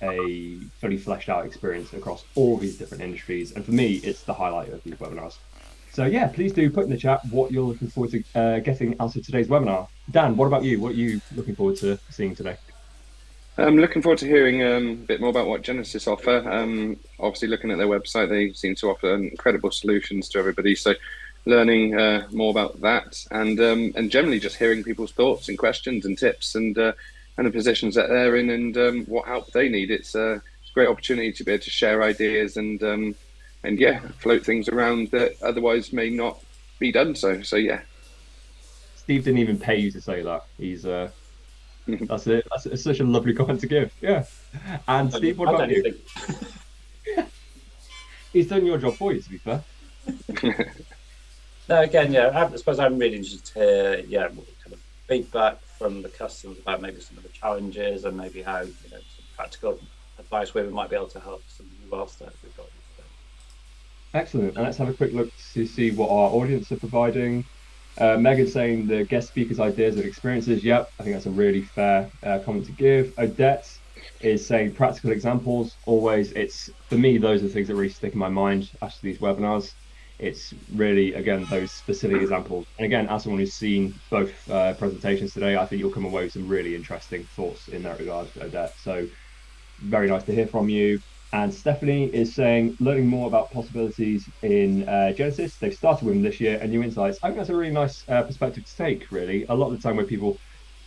a fully fleshed out experience across all these different industries. And for me, it's the highlight of these webinars. So yeah, please do put in the chat what you're looking forward to getting out of today's webinar. Dan, what about you? What are you looking forward to seeing today? I'm looking forward to hearing a bit more about what Genesis offer. Obviously, looking at their website, they seem to offer incredible solutions to everybody. So, learning more about that, and generally just hearing people's thoughts and questions and tips and the positions that they're in and what help they need. It's a great opportunity to be able to share ideas and yeah, float things around that otherwise may not be done. So yeah. Steve didn't even pay you to say that. He's that's it. That's such a lovely comment to give. Yeah. And Steve, what I about don't you? think. He's done your job for you, to be fair. No, again, yeah, I suppose I'm really interested to hear, what kind of feedback from the customers about maybe some of the challenges and maybe how, some practical advice where we might be able to help some new well stuff we've got. Excellent. And let's have a quick look to see what our audience are providing. Megan's saying the guest speakers' ideas and experiences. Yep, I think that's a really fair comment to give. Odette is saying practical examples. Always, it's for me, those are the things that really stick in my mind after these webinars. It's really, again, those specific examples. And again, as someone who's seen both presentations today, I think you'll come away with some really interesting thoughts in that regard, Odette. So very nice to hear from you. And Stephanie is saying, learning more about possibilities in Genesis. They've started with them this year and new insights. I think that's a really nice perspective to take, really. A lot of the time where people,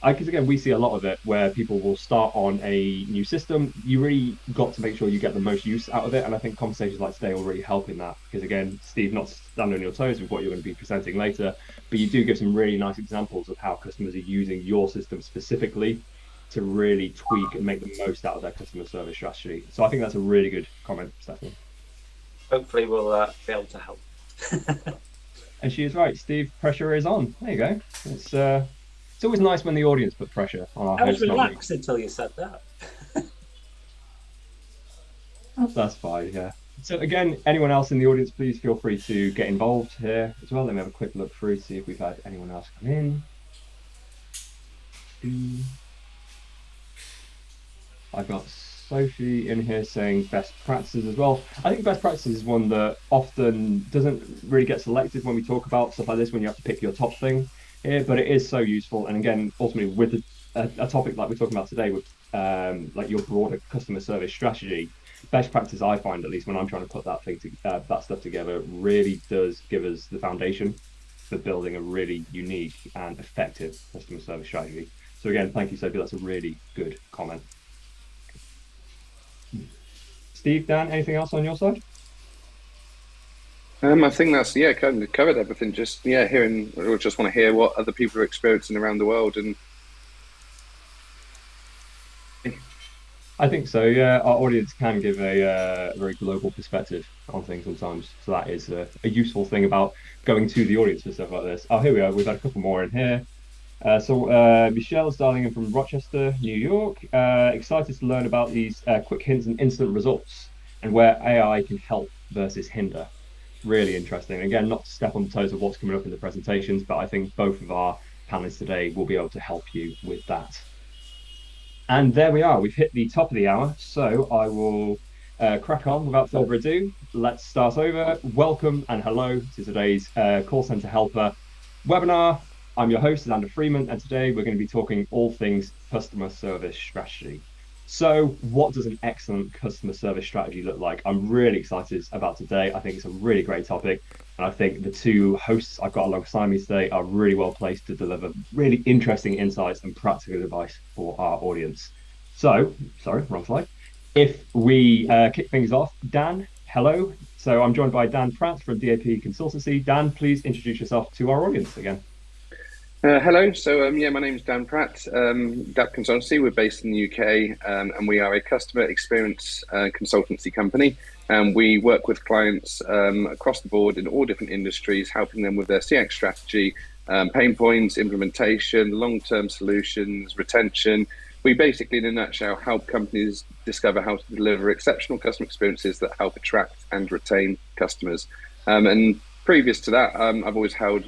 because again, we see a lot of it where people will start on a new system. You really got to make sure you get the most use out of it. And I think conversations like today will really help in that. Because again, Steve, not to stand on your toes with what you're going to be presenting later, but you do give some really nice examples of how customers are using your system specifically to really tweak and make the most out of their customer service strategy. So I think that's a really good comment, Stephanie. Hopefully we'll be able to help. And she is right, Steve, pressure is on. There you go. It's always nice when the audience put pressure on our I was hosts. relaxed until you said that. That's fine, yeah. So again, anyone else in the audience, please feel free to get involved here as well. Let me have a quick look through to see if we've had anyone else come in. I've got Sophie in here saying best practices as well. I think best practices is one that often doesn't really get selected when we talk about stuff like this, when you have to pick your top thing here, but it is so useful. And again, ultimately with a topic like we're talking about today, with like your broader customer service strategy, best practice I find, at least when I'm trying to put that stuff together, really does give us the foundation for building a really unique and effective customer service strategy. So again, thank you, Sophie. That's a really good comment. Steve, Dan, anything else on your side? I think that's kind of covered everything. Just hearing or just want to hear what other people are experiencing around the world and I think so. Yeah, our audience can give a very global perspective on things sometimes, so that is a useful thing about going to the audience for stuff like this. Oh, here we are. We've had a couple more in here. Michelle's dialing in from Rochester, New York. Excited to learn about these quick hints and instant results and where AI can help versus hinder. Really interesting. Again, not to step on the toes of what's coming up in the presentations, but I think both of our panelists today will be able to help you with that. And there we are. We've hit the top of the hour, so I will crack on without further ado. Let's start over. Welcome and hello to today's Call Center Helper webinar. I'm your host, Xander Freeman, and today we're going to be talking all things customer service strategy. So what does an excellent customer service strategy look like? I'm really excited about today. I think it's a really great topic. And I think the two hosts I've got alongside me today are really well placed to deliver really interesting insights and practical advice for our audience. So, sorry, wrong slide. If we kick things off, Dan, hello. So I'm joined by Dan Pratt from DAP Consultancy. Dan, please introduce yourself to our audience again. Hello. So my name is Dan Pratt. DAP Consultancy. We're based in the UK, and we are a customer experience consultancy company. And we work with clients across the board in all different industries, helping them with their CX strategy, pain points, implementation, long-term solutions, retention. We basically, in a nutshell, help companies discover how to deliver exceptional customer experiences that help attract and retain customers. And previous to that, I've always held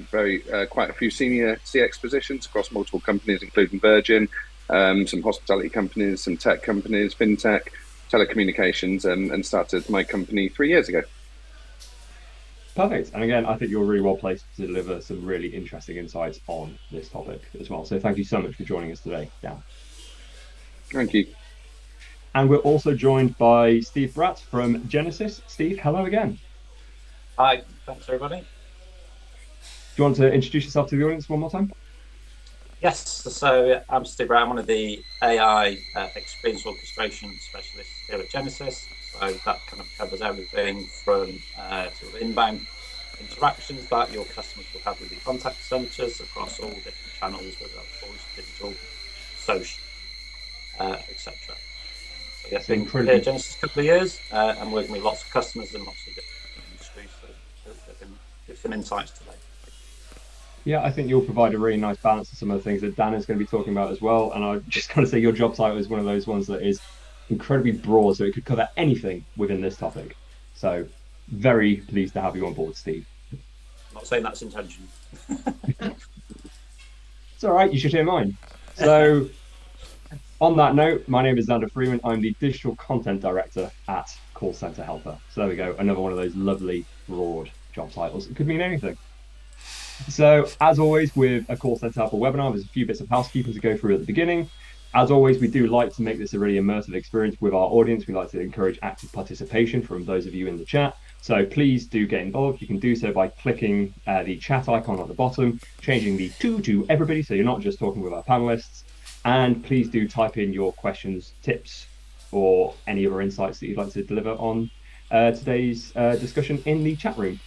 quite a few senior CX positions across multiple companies, including Virgin, some hospitality companies, some tech companies, fintech. telecommunications and started my company 3 years ago. Perfect. And again, I think you're really well placed to deliver some really interesting insights on this topic as well. So thank you so much for joining us today, Dan. Thank you. And we're also joined by Steve Bratt from Genesis. Steve, hello again. Hi, thanks everybody. Do you want to introduce yourself to the audience one more time? Yes, so I'm Steve Brown, one of the AI experience orchestration specialists here at Genesis. So that kind of covers everything from sort of inbound interactions that your customers will have with your contact centres across all different channels, whether that's voice, digital, social, etc. So yeah, been here at Genesis a couple of years and working with lots of customers in lots of different industries. So hopefully I can give some insights today. Yeah, I think you'll provide a really nice balance to some of the things that Dan is going to be talking about as well. And I just got to say, your job title is one of those ones that is incredibly broad, so it could cover anything within this topic. So, very pleased to have you on board, Steve. I'm not saying that's intentional. It's all right, you should hear mine. So, on that note, my name is Xander Freeman. I'm the Digital Content Director at Call Center Helper. So, there we go, another one of those lovely, broad job titles. It could mean anything. So, as always, with a call center helper webinar, there's a few bits of housekeeping to go through at the beginning. As always, we do like to make this a really immersive experience with our audience. We like to encourage active participation from those of you in the chat. So please do get involved. You can do so by clicking the chat icon at the bottom, changing the to everybody, so you're not just talking with our panelists. And please do type in your questions, tips, or any other insights that you'd like to deliver on today's discussion in the chat room.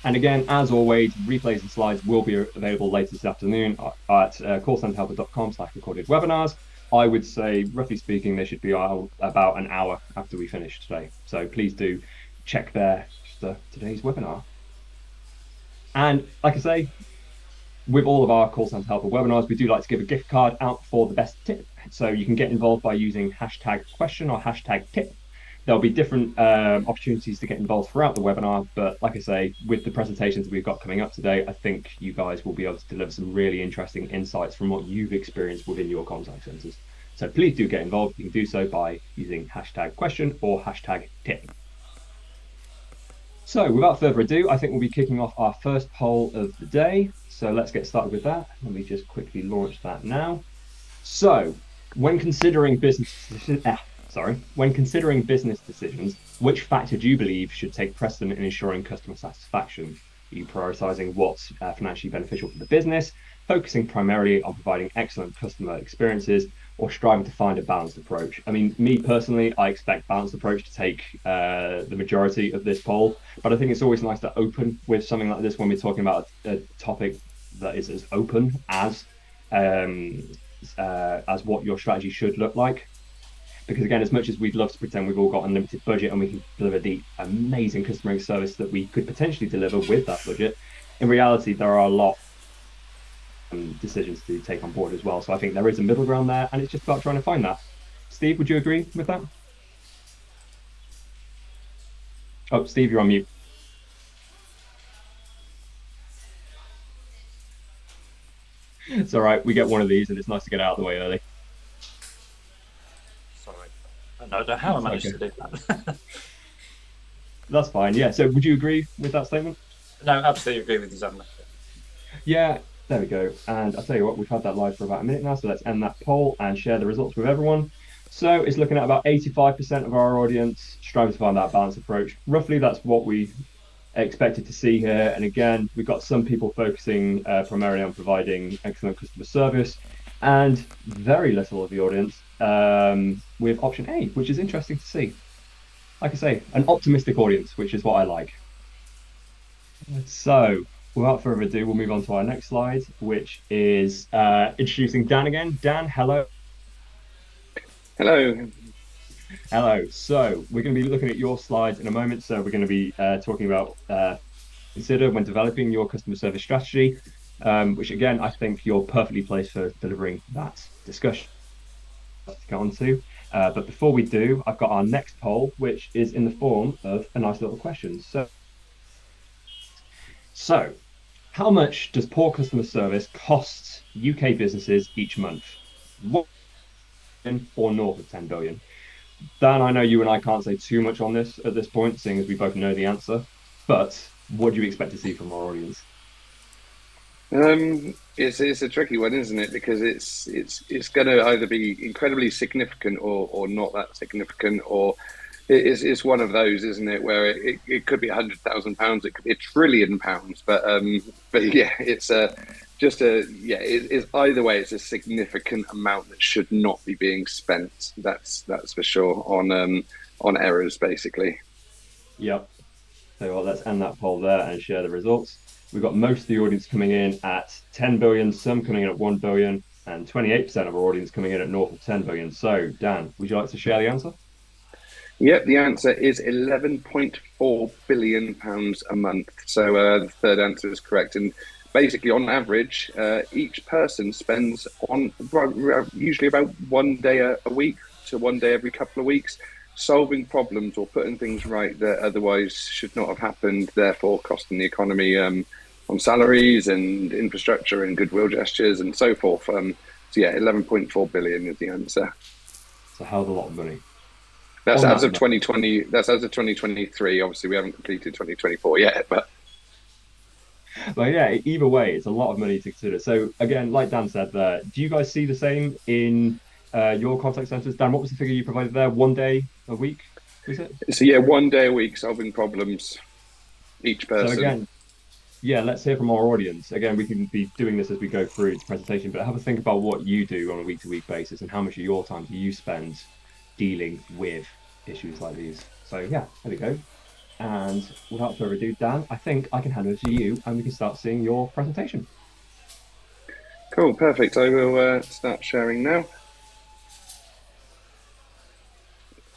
And again, as always, replays and slides will be available later this afternoon at callcenterhelper.com/recorded webinars. I would say, roughly speaking, they should be about an hour after we finish today. So please do check there after today's webinar. And like I say, with all of our call center helper webinars, we do like to give a gift card out for the best tip. So you can get involved by using #question or #tip. There'll be different opportunities to get involved throughout the webinar, but like I say, with the presentations we've got coming up today, I think you guys will be able to deliver some really interesting insights from what you've experienced within your contact centers. So please do get involved. You can do so by using #question or #tip. So without further ado, I think we'll be kicking off our first poll of the day. So let's get started with that. Let me just quickly launch that now. So when considering business decisions, which factor do you believe should take precedent in ensuring customer satisfaction? Are you prioritizing what's financially beneficial for the business, focusing primarily on providing excellent customer experiences, or striving to find a balanced approach? I mean, me personally, I expect balanced approach to take the majority of this poll, but I think it's always nice to open with something like this when we're talking about a topic that is as open as what your strategy should look like. Because again, as much as we'd love to pretend we've all got unlimited budget and we can deliver the amazing customer service that we could potentially deliver with that budget, in reality, there are a lot of decisions to take on board as well. So I think there is a middle ground there, and it's just about trying to find that. Steve, would you agree with that? Oh, Steve, you're on mute. It's all right. We get one of these, and it's nice to get out of the way early. Sorry. I don't know how I managed to do that. That's fine. Yeah. So would you agree with that statement? No, absolutely agree with you, Xander. Yeah, there we go. And I'll tell you what, we've had that live for about a minute now, so let's end that poll and share the results with everyone. So it's looking at about 85% of our audience striving to find that balanced approach. Roughly, that's what we expected to see here. And again, we've got some people focusing primarily on providing excellent customer service, and very little of the audience with option A, which is interesting to see. Like I say, an optimistic audience, which is what I like. So without further ado, we'll move on to our next slide, which is introducing Dan again. Dan, hello. Hello. Hello. So we're going to be looking at your slides in a moment. So we're going to be talking about consider when developing your customer service strategy, which again, I think you're perfectly placed for delivering that discussion to get on to. But before we do, I've got our next poll, which is in the form of a nice little question. So how much does poor customer service cost UK businesses each month? 1 billion or north of 10 billion? Dan, I know you and I can't say too much on this at this point, seeing as we both know the answer. But what do you expect to see from our audience? It's a tricky one, isn't it? Because it's going to either be incredibly significant or not that significant, or it's one of those, isn't it? Where it could be £100,000, it could be £1 trillion, but yeah, it's a just a yeah. It's either way, it's a significant amount that should not be being spent. That's for sure on errors, basically. Yep. So well, let's end that poll there and share the results. We've got most of the audience coming in at 10 billion, some coming in at 1 billion, and 28% of our audience coming in at north of 10 billion. So, Dan, would you like to share the answer? Yep, the answer is £11.4 billion a month. So the third answer is correct. And basically, on average, each person spends on usually about 1 day a week to 1 day every couple of weeks solving problems or putting things right that otherwise should not have happened, therefore costing the economy on salaries and infrastructure and goodwill gestures and so forth. So yeah, 11.4 billion is the answer. It's a hell of a lot of money. That's On as that of note, 2020. That's as of 2023. Obviously, we haven't completed 2024 yet, but but yeah, either way, it's a lot of money to consider. So again, like Dan said there, do you guys see the same in your contact centers? Dan, what was the figure you provided there? 1 day a week, was it? so yeah, 1 day a week solving problems each So person. again, yeah, let's hear from our audience. Again, we can be doing this as we go through the presentation, but have a think about what you do on a week-to-week basis and how much of your time do you spend dealing with issues like these. So yeah, there we go. And without further ado, Dan, I think I can hand over to you and we can start seeing your presentation. Cool, perfect. I will start sharing now.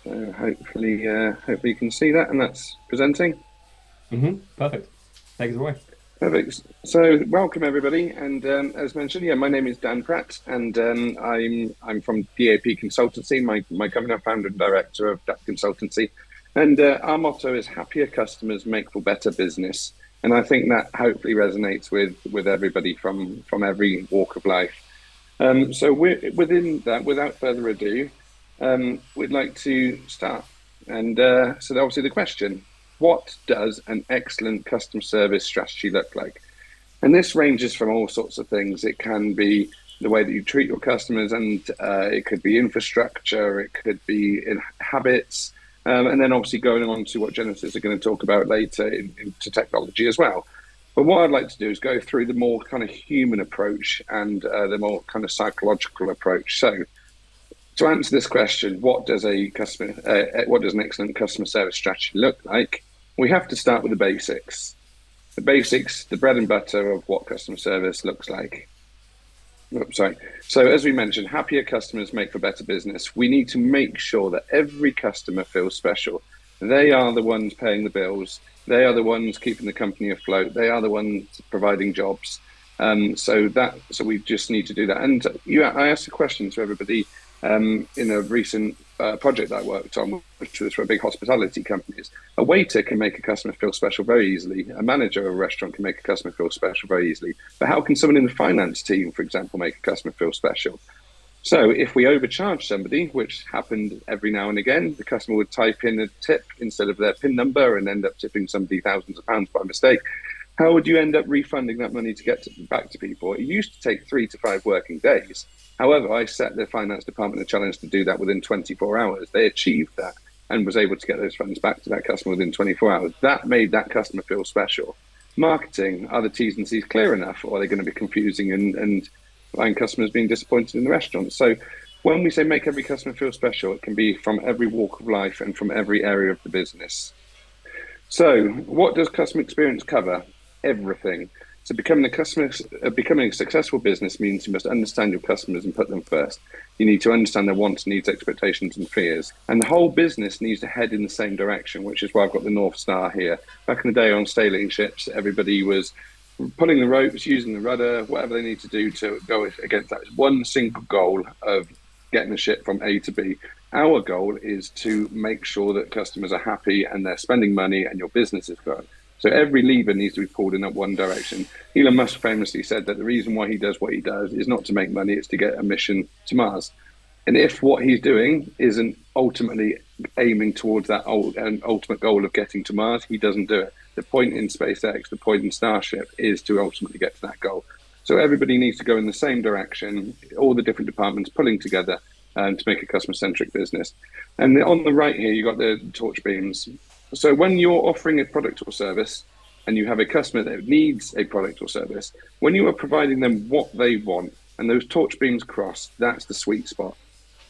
So hopefully you can see that, and that's presenting. Perfect. Take us away. Perfect. So, welcome everybody, and as mentioned, yeah, my name is Dan Pratt, and I'm from DAP Consultancy. My company, I'm founder and director of DAP Consultancy, and our motto is "Happier customers make for better business." And I think that hopefully resonates with everybody from every walk of life. So, within that, without further ado, we'd like to start. And so, obviously, the question: what does an excellent customer service strategy look like? And this ranges from all sorts of things. It can be the way that you treat your customers, and it could be infrastructure, it could be in habits, and then obviously going on to what Genesis are going to talk about later into technology as well. But what I'd like to do is go through the more kind of human approach and the more kind of psychological approach. So, to answer this question, what does what does an excellent customer service strategy look like? We have to start with the basics. The basics, the bread and butter of what customer service looks like. Oops, sorry. So as we mentioned, happier customers make for better business. We need to make sure that every customer feels special. They are the ones paying the bills. They are the ones keeping the company afloat. They are the ones providing jobs. So we just need to do that. And I asked a question to everybody in a recent project that I worked on, which was for a big hospitality company. A waiter can make a customer feel special very easily. A manager of a restaurant can make a customer feel special very easily. But how can someone in the finance team, for example, make a customer feel special? So if we overcharge somebody, which happened every now and again, the customer would type in a tip instead of their PIN number and end up tipping somebody thousands of pounds by mistake. How would you end up refunding that money to get back to people? It used to take 3 to 5 working days. However, I set the finance department a challenge to do that within 24 hours. They achieved that and was able to get those funds back to that customer within 24 hours. That made that customer feel special. Marketing, are the T's and C's clear enough, or are they going to be confusing and find customers being disappointed in the restaurant? So when we say make every customer feel special, it can be from every walk of life and from every area of the business. So what does customer experience cover? Everything. So becoming a successful business means you must understand your customers and put them first. You need to understand their wants, needs, expectations, and fears. And the whole business needs to head in the same direction, which is why I've got the North Star here. Back in the day on sailing ships, everybody was pulling the ropes, using the rudder, whatever they need to do to go against that. It's one single goal of getting the ship from A to B. Our goal is to make sure that customers are happy and they're spending money and your business is growing. So every lever needs to be pulled in that one direction. Elon Musk famously said that the reason why he does what he does is not to make money, it's to get a mission to Mars. And if what he's doing isn't ultimately aiming towards that ultimate goal of getting to Mars. He doesn't do it. The point in SpaceX, the point in Starship is to ultimately get to that goal. So everybody needs to go in the same direction, all the different departments pulling together to make a customer-centric business. And on the right here, you've got the torch beams. So when you're offering a product or service and you have a customer that needs a product or service, when you are providing them what they want and those torch beams cross, that's the sweet spot.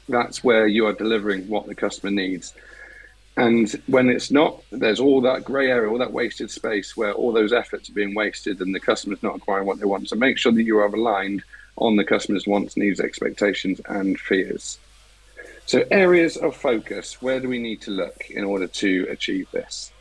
That's where you are delivering what the customer needs. And when it's not, there's all that grey area, all that wasted space where all those efforts are being wasted and the customer's not acquiring what they want. So make sure that you are aligned on the customer's wants, needs, expectations, and fears. So areas of focus, where do we need to look in order to achieve this?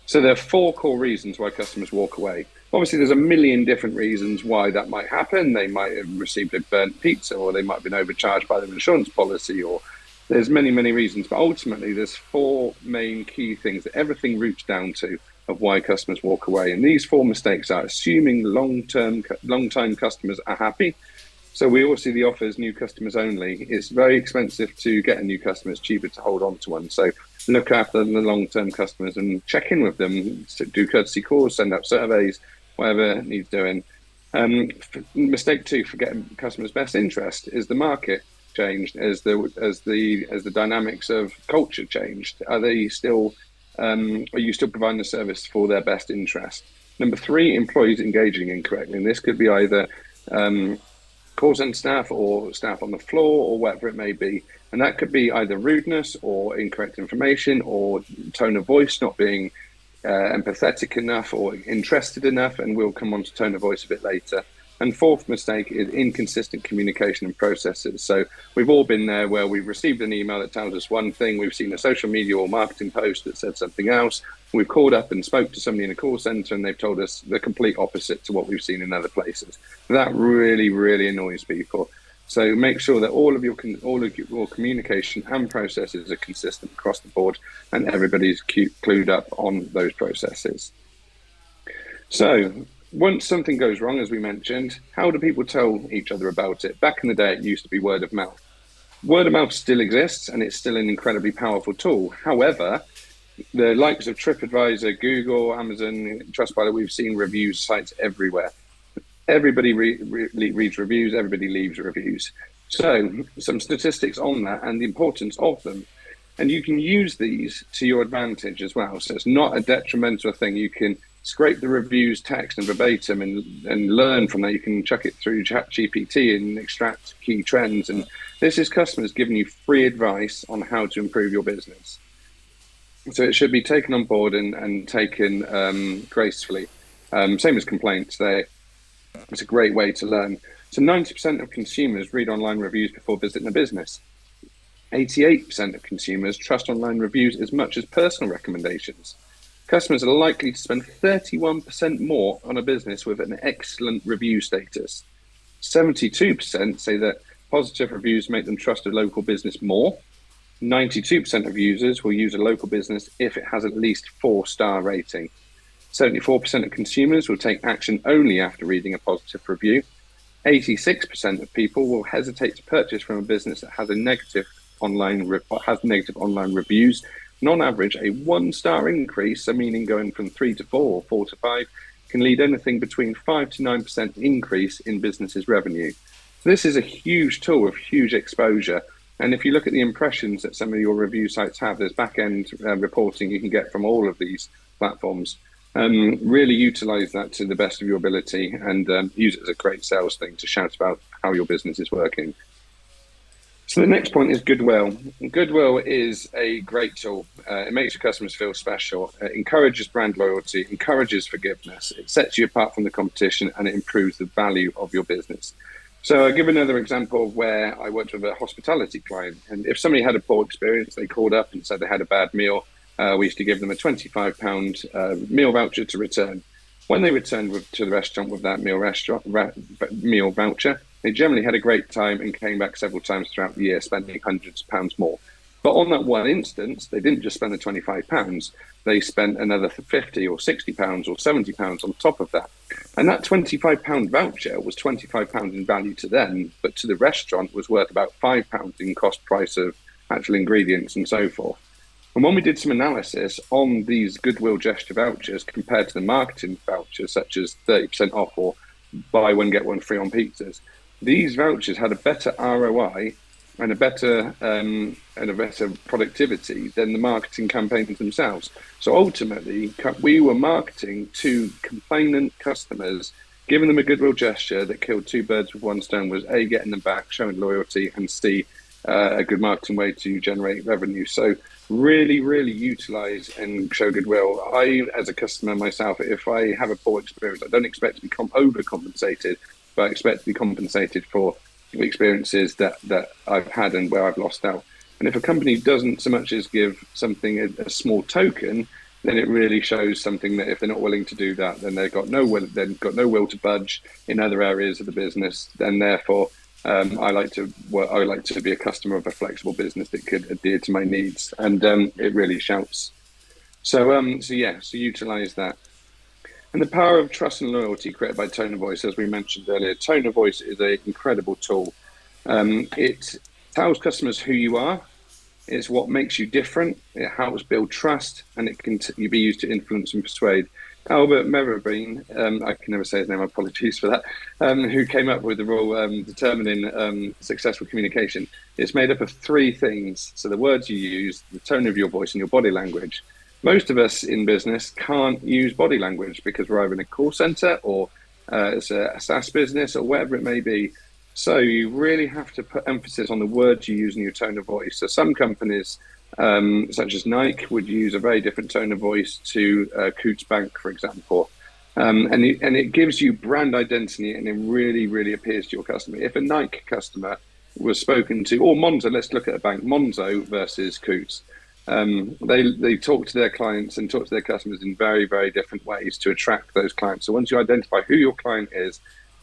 So there are 4 core reasons why customers walk away. Obviously, there's a million different reasons why that might happen. They might have received a burnt pizza, or they might have been overcharged by their insurance policy, or there's many, many reasons. But ultimately, there's 4 main key things that everything roots down to of why customers walk away. And these 4 mistakes are assuming long-time customers are happy. So we all see the offers, new customers only. It's very expensive to get a new customer. It's cheaper to hold on to one. So look after the long-term customers and check in with them. Do courtesy calls, send out surveys, whatever needs doing. Mistake 2, forgetting customers' best interest. Is the market changed? As the dynamics of culture changed? Are you still providing a service for their best interest? Number 3, employees engaging incorrectly. And this could be either call center staff or staff on the floor or whatever it may be. And that could be either rudeness or incorrect information or tone of voice not being empathetic enough or interested enough. And we'll come on to tone of voice a bit later. And 4th mistake is inconsistent communication and processes. So we've all been there where we've received an email that tells us one thing, we've seen a social media or marketing post that said something else, we've called up and spoke to somebody in a call center and they've told us the complete opposite to what we've seen in other places. That really, really annoys people. So make sure that all of your communication and processes are consistent across the board and everybody's clued up on those processes. So once something goes wrong, as we mentioned, how do people tell each other about it? Back in the day, it used to be word of mouth. Word of mouth still exists, and it's still an incredibly powerful tool. However, the likes of TripAdvisor, Google, Amazon, Trustpilot, we've seen reviews sites everywhere. Everybody reads reviews, everybody leaves reviews. So some statistics on that and the importance of them. And you can use these to your advantage as well. So it's not a detrimental thing. You can scrape the reviews text and verbatim and learn from that. You can chuck it through ChatGPT and extract key trends. And this is customers giving you free advice on how to improve your business. So it should be taken on board and taken gracefully. Same as complaints. It's a great way to learn. So 90% of consumers read online reviews before visiting a business. 88% of consumers trust online reviews as much as personal recommendations. Customers are likely to spend 31% more on a business with an excellent review status. 72% say that positive reviews make them trust a local business more. 92% of users will use a local business if it has at least 4-star rating. 74% of consumers will take action only after reading a positive review. 86% of people will hesitate to purchase from a business that has negative online reviews. And on average, a 1-star increase, so meaning going from 3 to 4 or 4 to 5, can lead anything between 5 to 9% increase in businesses' revenue. So this is a huge tool with huge exposure. And if you look at the impressions that some of your review sites have, there's back-end reporting you can get from all of these platforms. Really utilize that to the best of your ability and use it as a great sales thing to shout about how your business is working. So the next point is goodwill. Goodwill is a great tool. It makes your customers feel special. It encourages brand loyalty, encourages forgiveness. It sets you apart from the competition and it improves the value of your business. So I'll give another example of where I worked with a hospitality client. And if somebody had a poor experience, they called up and said they had a bad meal. We used to give them a £25 meal voucher to return. When they returned to the restaurant with that meal voucher, they generally had a great time and came back several times throughout the year, spending hundreds of pounds more. But on that one instance, they didn't just spend the £25, they spent another £50 or £60 or £70 on top of that. And that £25 voucher was £25 in value to them, but to the restaurant was worth about £5 in cost price of actual ingredients and so forth. And when we did some analysis on these goodwill gesture vouchers compared to the marketing vouchers, such as 30% off or buy one, get one free on pizzas, these vouchers had a better ROI and a better productivity than the marketing campaigns themselves. So ultimately, we were marketing to complainant customers, giving them a goodwill gesture that killed two birds with one stone, was A, getting them back, showing loyalty, and C, a good marketing way to generate revenue. So really utilize and show goodwill. I, as a customer myself, if I have a poor experience, I don't expect to be overcompensated, but I expect to be compensated for the experiences that I've had and where I've lost out. And if a company doesn't so much as give something a small token, then it really shows something that if they're not willing to do that, then they've got no will to budge in other areas of the business. And therefore, I like to be a customer of a flexible business that could adhere to my needs, and it really shouts. So utilize that. And the power of trust and loyalty created by tone of voice, as we mentioned earlier. Tone of voice is an incredible tool. It tells customers who you are. It's what makes you different. It helps build trust, and it can be used to influence and persuade. Albert Merivene, I can never say his name, apologies for that, who came up with the rule determining successful communication. It's made up of three things. So the words you use, the tone of your voice, and your body language. Most of us in business can't use body language because we're either in a call center or it's a SaaS business or whatever it may be. So you really have to put emphasis on the words you use and your tone of voice. So some companies, such as Nike, would use a very different tone of voice to Coutts Bank, for example. And it gives you brand identity, and it really appeals to your customer. If a Nike customer was spoken to, or Monzo, let's look at a bank, Monzo versus Coutts. They talk to their clients and talk to their customers in very different ways to attract those clients. So once you identify who your client is,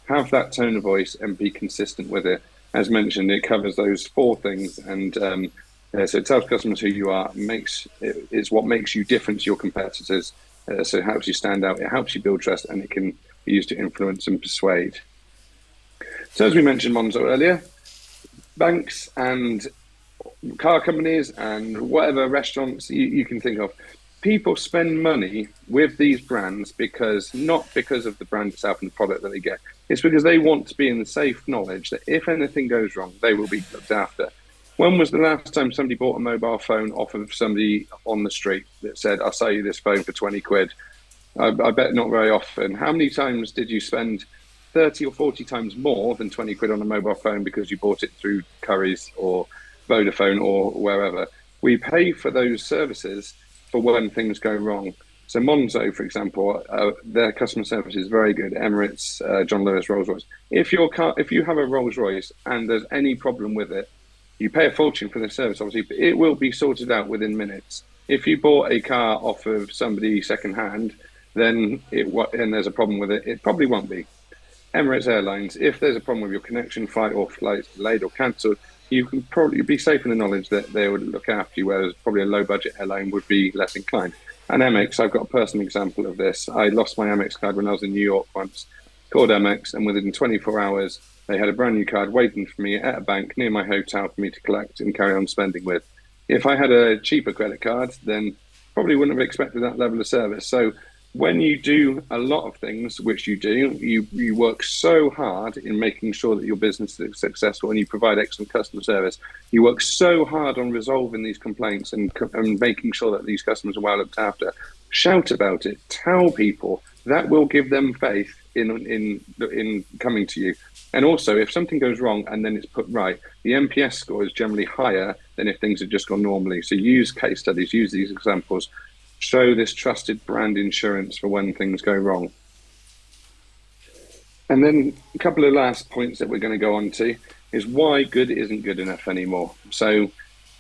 have that tone of voice and be consistent with it. As mentioned, it covers those four things, and so it tells customers who you are. It's what makes you different to your competitors. So it helps you stand out. It helps you build trust, and it can be used to influence and persuade. So as we mentioned, Monzo earlier, banks and car companies and whatever restaurants you can think of, people spend money with these brands not because of the brand itself and the product that they get. It's because they want to be in the safe knowledge that if anything goes wrong, they will be looked after. When was the last time somebody bought a mobile phone off of somebody on the street that said, I'll sell you this phone for 20 quid? I bet not very often. How many times did you spend 30 or 40 times more than 20 quid on a mobile phone because you bought it through Currys or Vodafone or wherever? We pay for those services for when things go wrong. So Monzo, for example, their customer service is very good. Emirates, John Lewis, Rolls-Royce. If you have a Rolls-Royce and there's any problem with it, you pay a fortune for the service, obviously, but it will be sorted out within minutes. If you bought a car off of somebody secondhand, and there's a problem with it, it probably won't be. Emirates Airlines, if there's a problem with your connection, flight delayed or cancelled, you can probably be safe in the knowledge that they would look after you, whereas probably a low-budget airline would be less inclined. And Amex, I've got a personal example of this. I lost my Amex card when I was in New York once, called Amex, and within 24 hours, they had a brand new card waiting for me at a bank near my hotel for me to collect and carry on spending with. If I had a cheaper credit card, then probably wouldn't have expected that level of service. So when you do a lot of things, which you do, you work so hard in making sure that your business is successful and you provide excellent customer service. You work so hard on resolving these complaints and making sure that these customers are well looked after. Shout about it. Tell people. That will give them faith in coming to you. And also, if something goes wrong and then it's put right, the NPS score is generally higher than if things had just gone normally. So use case studies, use these examples. Show this trusted brand insurance for when things go wrong. And then a couple of last points that we're going to go on to is why good isn't good enough anymore. So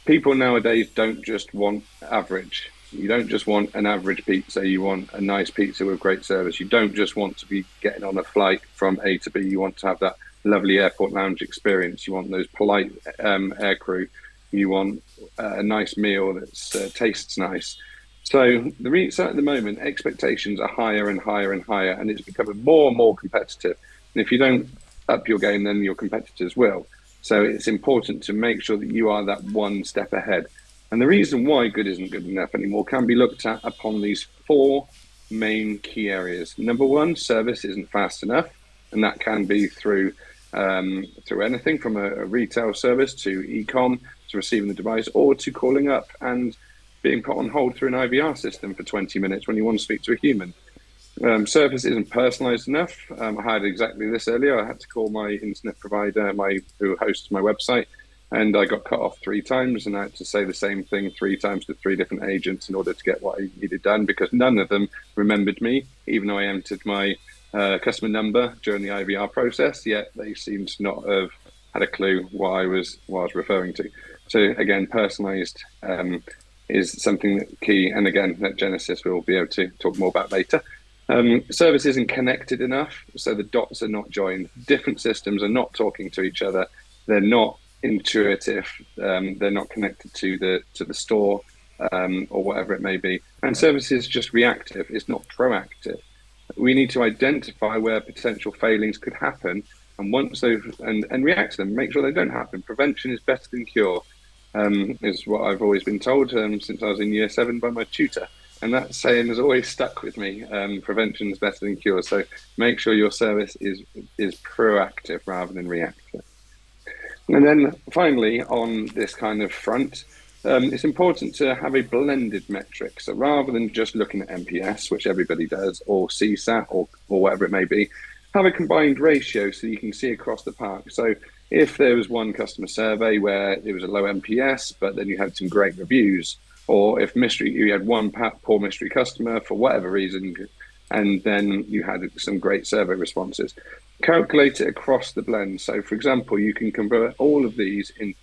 people nowadays don't just want average. You don't just want an average pizza. You want a nice pizza with great service. You don't just want to be getting on a flight from A to B. You want to have that lovely airport lounge experience. You want those polite air crew. You want a nice meal that tastes nice. So at the moment, expectations are higher and higher and higher, and it's becoming more and more competitive. And if you don't up your game, then your competitors will. So it's important to make sure that you are that one step ahead. And the reason why good isn't good enough anymore can be looked at upon these four main key areas. Number one, service isn't fast enough, and that can be through anything from a retail service to e-com to receiving the device or to calling up and being put on hold through an IVR system for 20 minutes when you want to speak to a human. Service isn't personalized enough. I had exactly this earlier. I had to call my internet provider, who hosts my website, and I got cut off 3 times, and I had to say the same thing 3 times to 3 different agents in order to get what I needed done, because none of them remembered me, even though I entered my customer number during the IVR process. Yet they seemed to not have had a clue what I was referring to. So again, personalized is something that key, and again, that Genesis will be able to talk more about later. Service isn't connected enough, so the dots are not joined. Different systems are not talking to each other. They're not intuitive. They're not connected to the store or whatever it may be. And service is just reactive. It's not proactive. We need to identify where potential failings could happen, and once those and react to them. Make sure they don't happen. Prevention is better than cure, is what I've always been told since I was in year 7 by my tutor. And that saying has always stuck with me. Prevention is better than cure. So make sure your service is proactive rather than reactive. And then finally, on this kind of front, it's important to have a blended metric. So rather than just looking at NPS, which everybody does, or CSAT, or whatever it may be, have a combined ratio so you can see across the park. So if there was one customer survey where it was a low NPS, but then you had some great reviews, or if you had one poor mystery customer for whatever reason, and then you had some great survey responses, calculate it across the blend. So for example, you can convert all of these in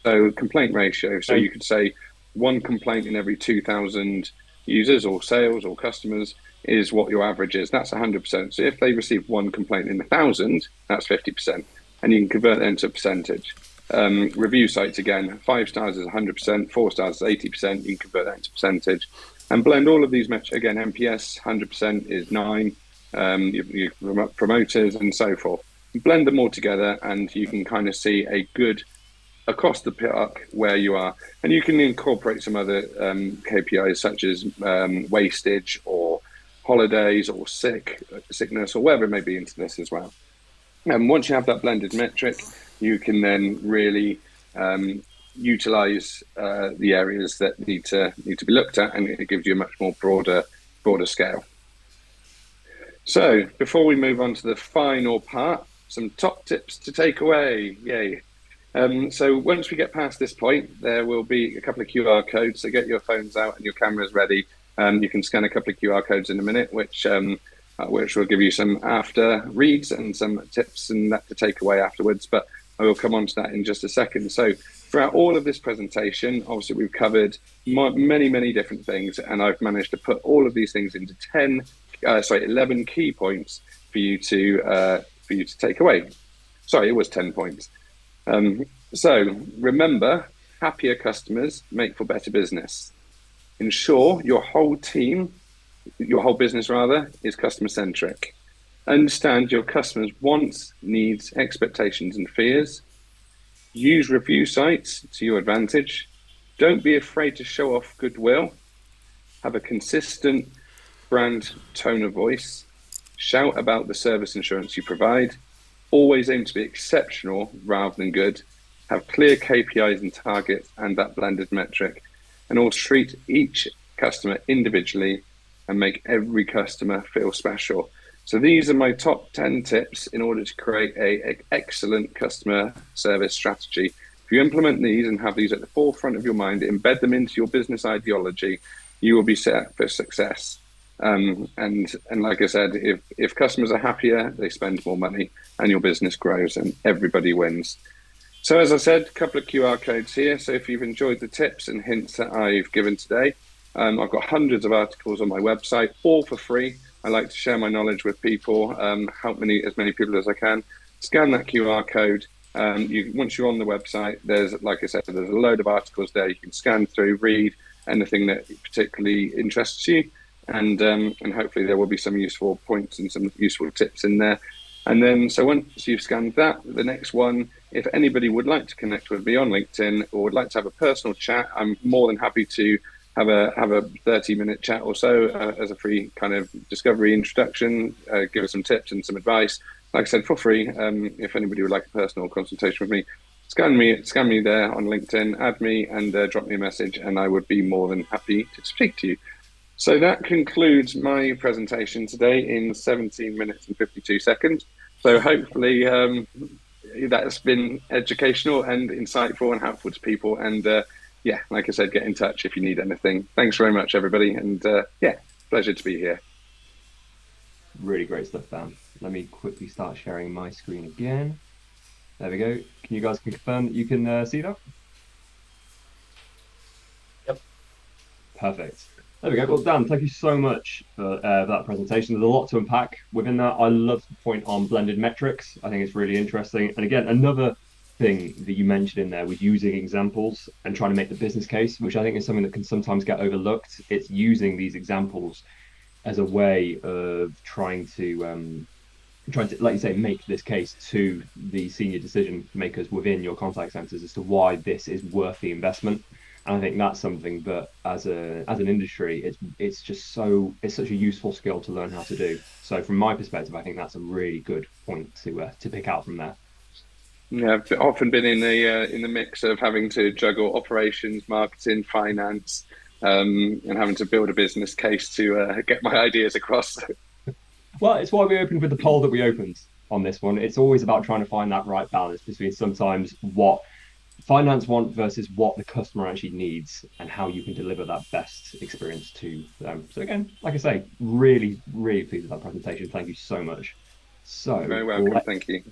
complaint ratio. So you could say one complaint in every 2,000 users or sales or customers is what your average is. That's 100%. So if they receive one complaint in 1,000, that's 50%, and you can convert that into a percentage. Review sites, again, 5 stars is 100%, 4 stars is 80%. You can convert that into percentage, and blend all of these metrics. Again, NPS 100% is 9. Your promoters and so forth. Blend them all together, and you can kind of see a good across the park where you are, and you can incorporate some other KPIs such as wastage or holidays or sickness or whatever it may be into this as well. And once you have that blended metric, you can then really utilize the areas that need to be looked at, and it gives you a much more broader scale. So before we move on to the final part, some top tips to take away. Yay. So once we get past this point, there will be a couple of QR codes. So get your phones out and your cameras ready. You can scan a couple of QR codes in a minute, which will give you some after reads and some tips and that to take away afterwards. But I will come on to that in just a second. So throughout all of this presentation, obviously we've covered many different things, and I've managed to put all of these things into 11 key points for you to take away. Sorry, it was 10 points. So remember, happier customers make for better business. Ensure your whole business is customer centric. Understand your customers' wants, needs, expectations, and fears. Use review sites to your advantage. Don't be afraid to show off goodwill. Have a consistent brand tone of voice. Shout about the service insurance you provide. Always aim to be exceptional rather than good. Have clear KPIs and targets and that blended metric. And also treat each customer individually and make every customer feel special. So these are my top 10 tips in order to create an excellent customer service strategy. If you implement these and have these at the forefront of your mind, embed them into your business ideology, you will be set for success. And like I said, if customers are happier, they spend more money and your business grows and everybody wins. So as I said, a couple of QR codes here. So if you've enjoyed the tips and hints that I've given today, I've got hundreds of articles on my website, all for free. I like to share my knowledge with people, help as many people as I can. Scan that QR code. Once you're on the website, there's, like I said, there's a load of articles there. You can scan through, read anything that particularly interests you, and hopefully there will be some useful points and some useful tips in there. And then, so once you've scanned that, the next one, if anybody would like to connect with me on LinkedIn or would like to have a personal chat, I'm more than happy to have a 30-minute chat or so as a free kind of discovery introduction, give us some tips and some advice. Like I said, for free. If anybody would like a personal consultation with me, scan me there on LinkedIn, add me, and drop me a message, and I would be more than happy to speak to you. So that concludes my presentation today in 17 minutes and 52 seconds. So hopefully that's been educational and insightful and helpful to people. And yeah, like I said, get in touch if you need anything. Thanks very much, everybody. And yeah, pleasure to be here. Really great stuff, Dan. Let me quickly start sharing my screen again. There we go. Can you guys confirm that you can see that? Yep. Perfect. There we go. Well, Dan, thank you so much for that presentation. There's a lot to unpack within that. I love the point on blended metrics. I think it's really interesting. And again, another thing that you mentioned in there was using examples and trying to make the business case, which I think is something that can sometimes get overlooked. It's using these examples as a way of trying to, like you say, make this case to the senior decision makers within your contact centers as to why this is worth the investment. And I think that's something that as an industry, it's just it's such a useful skill to learn how to do. So from my perspective, I think that's a really good point to pick out from there. Yeah, I've often been in the mix of having to juggle operations, marketing, finance, and having to build a business case to get my ideas across. Well, it's why we opened with the poll that we opened on this one. It's always about trying to find that right balance between sometimes what finance want versus what the customer actually needs and how you can deliver that best experience to them. So again, like I say, really, really pleased with that presentation. Thank you so much. So You're very welcome. Thank you.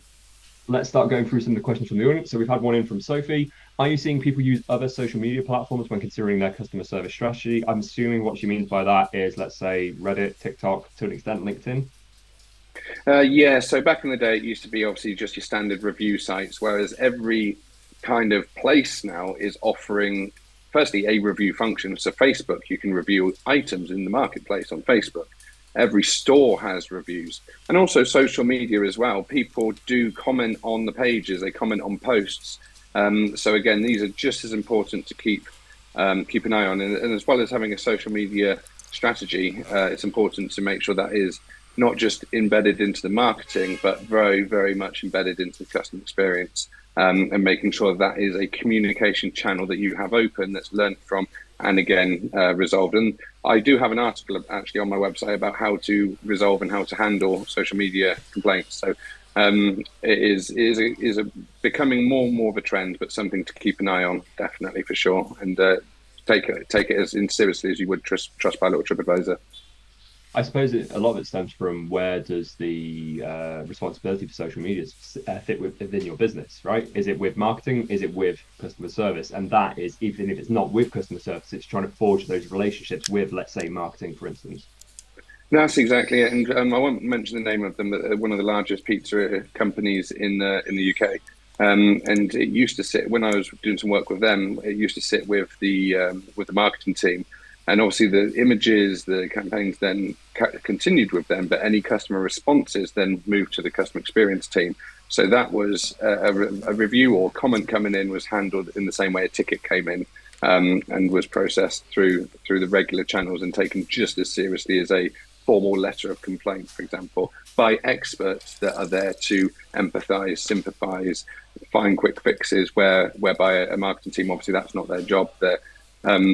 let's start going through some of the questions from the audience. So we've had one in from Sophie. Are you seeing people use other social media platforms when considering their customer service strategy? I'm assuming what she means by that is, let's say, Reddit, TikTok, to an extent, LinkedIn. Yeah, so back in the day, it used to be obviously just your standard review sites, whereas every kind of place now is offering, firstly, a review function. So Facebook, you can review items in the marketplace on Facebook. Every store has reviews, and also social media as well. People do comment on the pages, they comment on posts. So again, these are just as important to keep an eye on, and as well as having a social media strategy, it's important to make sure that is not just embedded into the marketing, but very, very much embedded into the customer experience, and making sure that is a communication channel that you have open, that's learned from, and again, resolved. And I do have an article actually on my website about how to resolve and how to handle social media complaints. So it is becoming more and more of a trend, but something to keep an eye on, definitely, for sure. And take it as seriously as you would Trustpilot or TripAdvisor. I suppose a lot of it stems from where does the responsibility for social media fit within your business, right? Is it with marketing? Is it with customer service? And that is, even if it's not with customer service, it's trying to forge those relationships with, let's say, marketing, for instance. That's exactly it. And I won't mention the name of them, but one of the largest pizza companies in the UK. And it used to sit, when I was doing some work with them, it used to sit with the marketing team. And obviously the images, the campaigns then continued with them, but any customer responses then moved to the customer experience team. So that was a review or comment coming in was handled in the same way a ticket came in, and was processed through the regular channels and taken just as seriously as a formal letter of complaint, for example, by experts that are there to empathize, sympathize, find quick fixes whereby a marketing team, obviously that's not their job.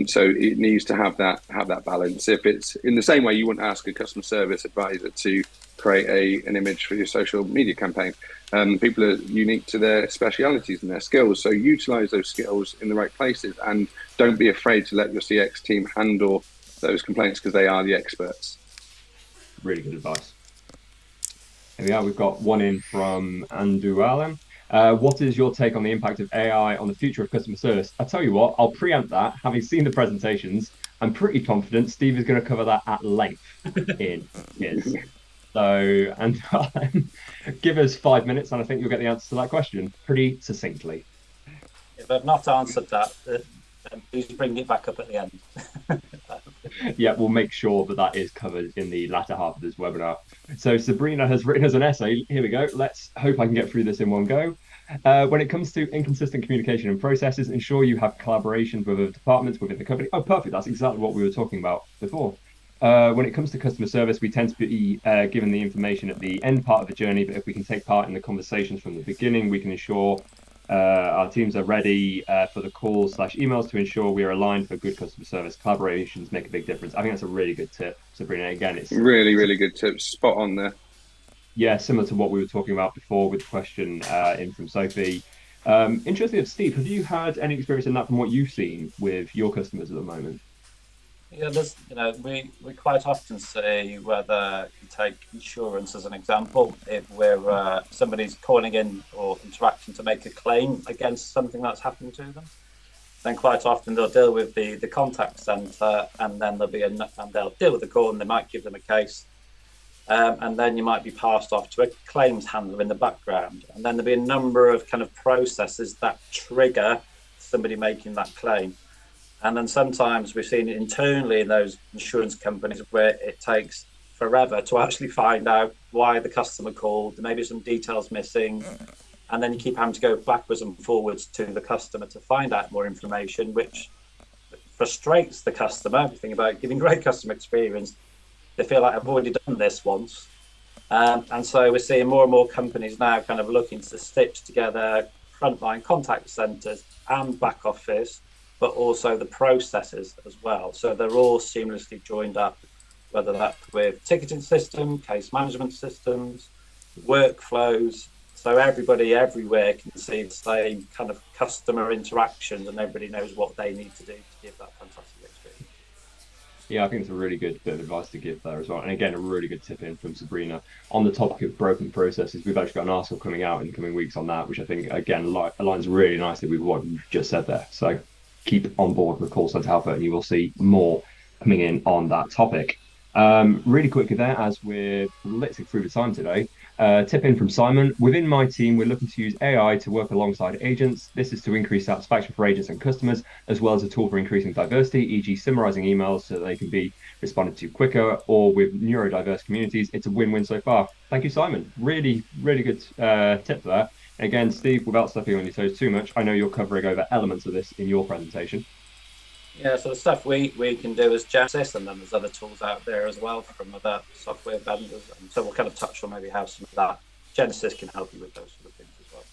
So it needs to have that balance. If it's in the same way, you wouldn't ask a customer service advisor to create an image for your social media campaign. People are unique to their specialities and their skills. So utilize those skills in the right places, and don't be afraid to let your CX team handle those complaints, because they are the experts. Really good advice. Here we are. We've got one in from Andu Alam. What is your take on the impact of AI on the future of customer service? I tell you what, I'll preempt that. Having seen the presentations, I'm pretty confident Steve is going to cover that at length in his. So, and give us 5 minutes, and I think you'll get the answer to that question pretty succinctly. If I've not answered that, please bring it back up at the end. Yeah, we'll make sure that is covered in the latter half of this webinar. So Sabrina has written us an essay. Here we go. Let's hope I can get through this in one go. When it comes to inconsistent communication and processes, ensure you have collaboration with other departments within the company. Oh, perfect. That's exactly what we were talking about before. When it comes to customer service, we tend to be given the information at the end part of the journey, but if we can take part in the conversations from the beginning, we can ensure our teams are ready for the calls slash emails to ensure we are aligned for good customer service. Collaborations make a big difference. I think that's a really good tip, Sabrina. Again, Really, really good tips. Spot on there. yeah, similar to what we were talking about before with the question in from Sophie. Interesting, Steve, have you had any experience in that from what you've seen with your customers at the moment? Yeah, there's, we quite often see whether you take insurance as an example, if we're somebody's calling in or interacting to make a claim against something that's happened to them, then quite often they'll deal with the contact centre, and then and they'll deal with the call, and they might give them a case, and then you might be passed off to a claims handler in the background, and then there'll be a number of kind of processes that trigger somebody making that claim. And then sometimes we've seen it internally in those insurance companies where it takes forever to actually find out why the customer called. There may be some details missing. And then you keep having to go backwards and forwards to the customer to find out more information, which frustrates the customer. If you think about giving great customer experience, they feel like I've already done this once. And so we're seeing more and more companies now kind of looking to stitch together frontline contact centres and back office, but also the processes as well. So they're all seamlessly joined up, whether that's with ticketing system, case management systems, workflows. So everybody everywhere can see the same kind of customer interactions, and everybody knows what they need to do to give that fantastic experience. Yeah, I think it's a really good bit of advice to give there as well. And again, a really good tip in from Sabrina on the topic of broken processes. We've actually got an article coming out in the coming weeks on that, which I think, again, aligns really nicely with what you've just said there. So keep on board with Call Centre Alpha and you will see more coming in on that topic. Really quickly there, as we're blitzing through the time today, tip in from Simon. Within my team, we're looking to use AI to work alongside agents. This is to increase satisfaction for agents and customers, as well as a tool for increasing diversity, e.g., summarizing emails so they can be responded to quicker, or with neurodiverse communities. It's a win-win so far. Thank you, Simon. Really, really good tip there. Again, Steve, without stepping on your toes too much, I know you're covering over elements of this in your presentation. Yeah, so the stuff we can do is Genesis, and then there's other tools out there as well from other software vendors. And so we'll kind of touch on maybe how some of that Genesis can help you with those sort of things as well.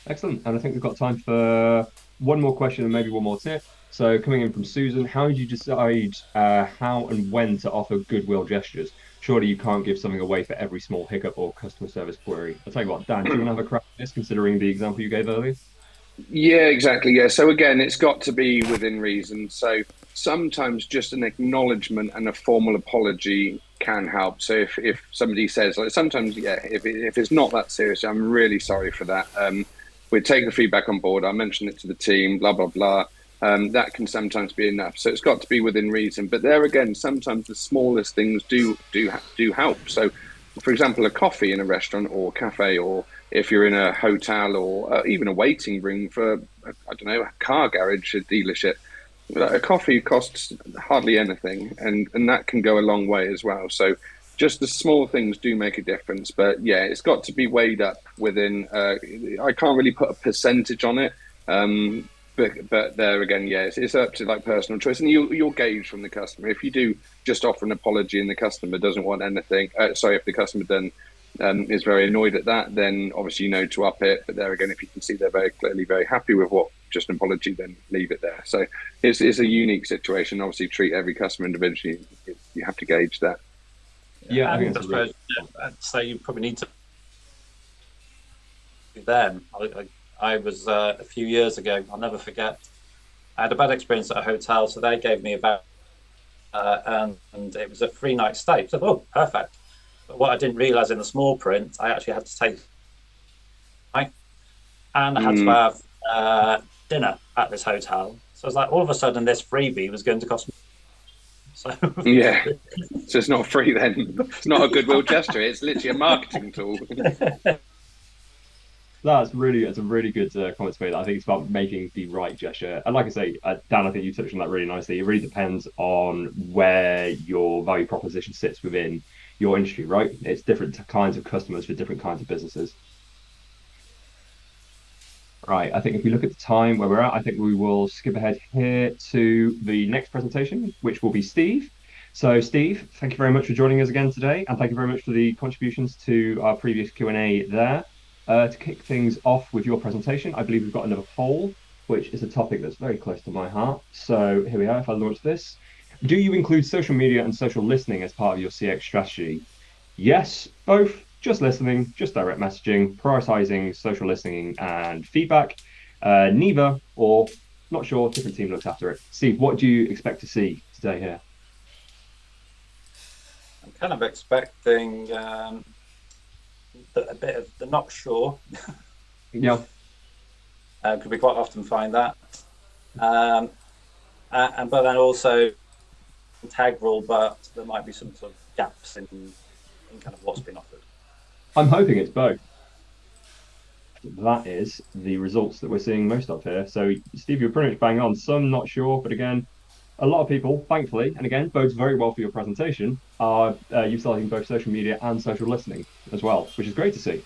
Excellent. And I think we've got time for one more question and maybe one more tip. So coming in from Susan, how did you decide how and when to offer goodwill gestures? Surely you can't give something away for every small hiccup or customer service query. I'll tell you what, Dan, do you want to have a crack at this, considering the example you gave earlier? Yeah, exactly. Yeah. So again, it's got to be within reason. So sometimes just an acknowledgement and a formal apology can help. So if somebody says, like, sometimes, yeah, if it's not that serious, I'm really sorry for that. We take the feedback on board. I mention it to the team, blah, blah, blah. That can sometimes be enough. So it's got to be within reason. But there again, sometimes the smallest things do help. So, for example, a coffee in a restaurant or cafe, or if you're in a hotel or even a waiting room for, I don't know, a car garage, a dealership, a coffee costs hardly anything, and that can go a long way as well. So just the small things do make a difference. But yeah, it's got to be weighed up within. I can't really put a percentage on it. But there again, yeah, it's up to like personal choice, and you'll gauge from the customer. If you do just offer an apology and the customer doesn't want anything, sorry, if the customer then is very annoyed at that, then obviously you know to up it. But there again, if you can see they're very clearly very happy with what just an apology, then leave it there. So it's a unique situation. Obviously, treat every customer individually. You have to gauge that. Yeah, I think And I that's a really suppose I'd say you probably need to do them. I was a few years ago, I'll never forget. I had a bad experience at a hotel, so they gave me about and it was a 3 night stay. So, oh, perfect. But what I didn't realize in the small print, I actually had to take, and I had to Mm, have dinner at this hotel. So it's like all of a sudden this freebie was going to cost me. So yeah. So it's not free then. It's not a goodwill gesture. It's literally a marketing tool. It's a really good comment to make. I think it's about making the right gesture. And like I say, Dan, I think you touched on that really nicely. It really depends on where your value proposition sits within your industry, right? It's different kinds of customers for different kinds of businesses. Right, I think if we look at the time where we're at, I think we will skip ahead here to the next presentation, which will be Steve. So, Steve, thank you very much for joining us again today, and thank you very much for the contributions to our previous Q&A there. To kick things off with your presentation, I believe we've got another poll, which is a topic that's very close to my heart. So here we are, if I launch this. Do you include social media and social listening as part of your CX strategy? Yes, both, just listening, just direct messaging, prioritizing social listening and feedback. Neither, or not sure, different team looks after it. Steve, what do you expect to see today here? I'm kind of expecting a bit of the not sure. Yeah. Because we quite often find that. But then also integral, but there might be some sort of gaps in kind of what's been offered. I'm hoping it's both. That is the results that we're seeing most of here. So, Steve, you're pretty much bang on. Some not sure, but again, a lot of people, thankfully, and again, bodes very well for your presentation, are utilizing both social media and social listening as well, which is great to see.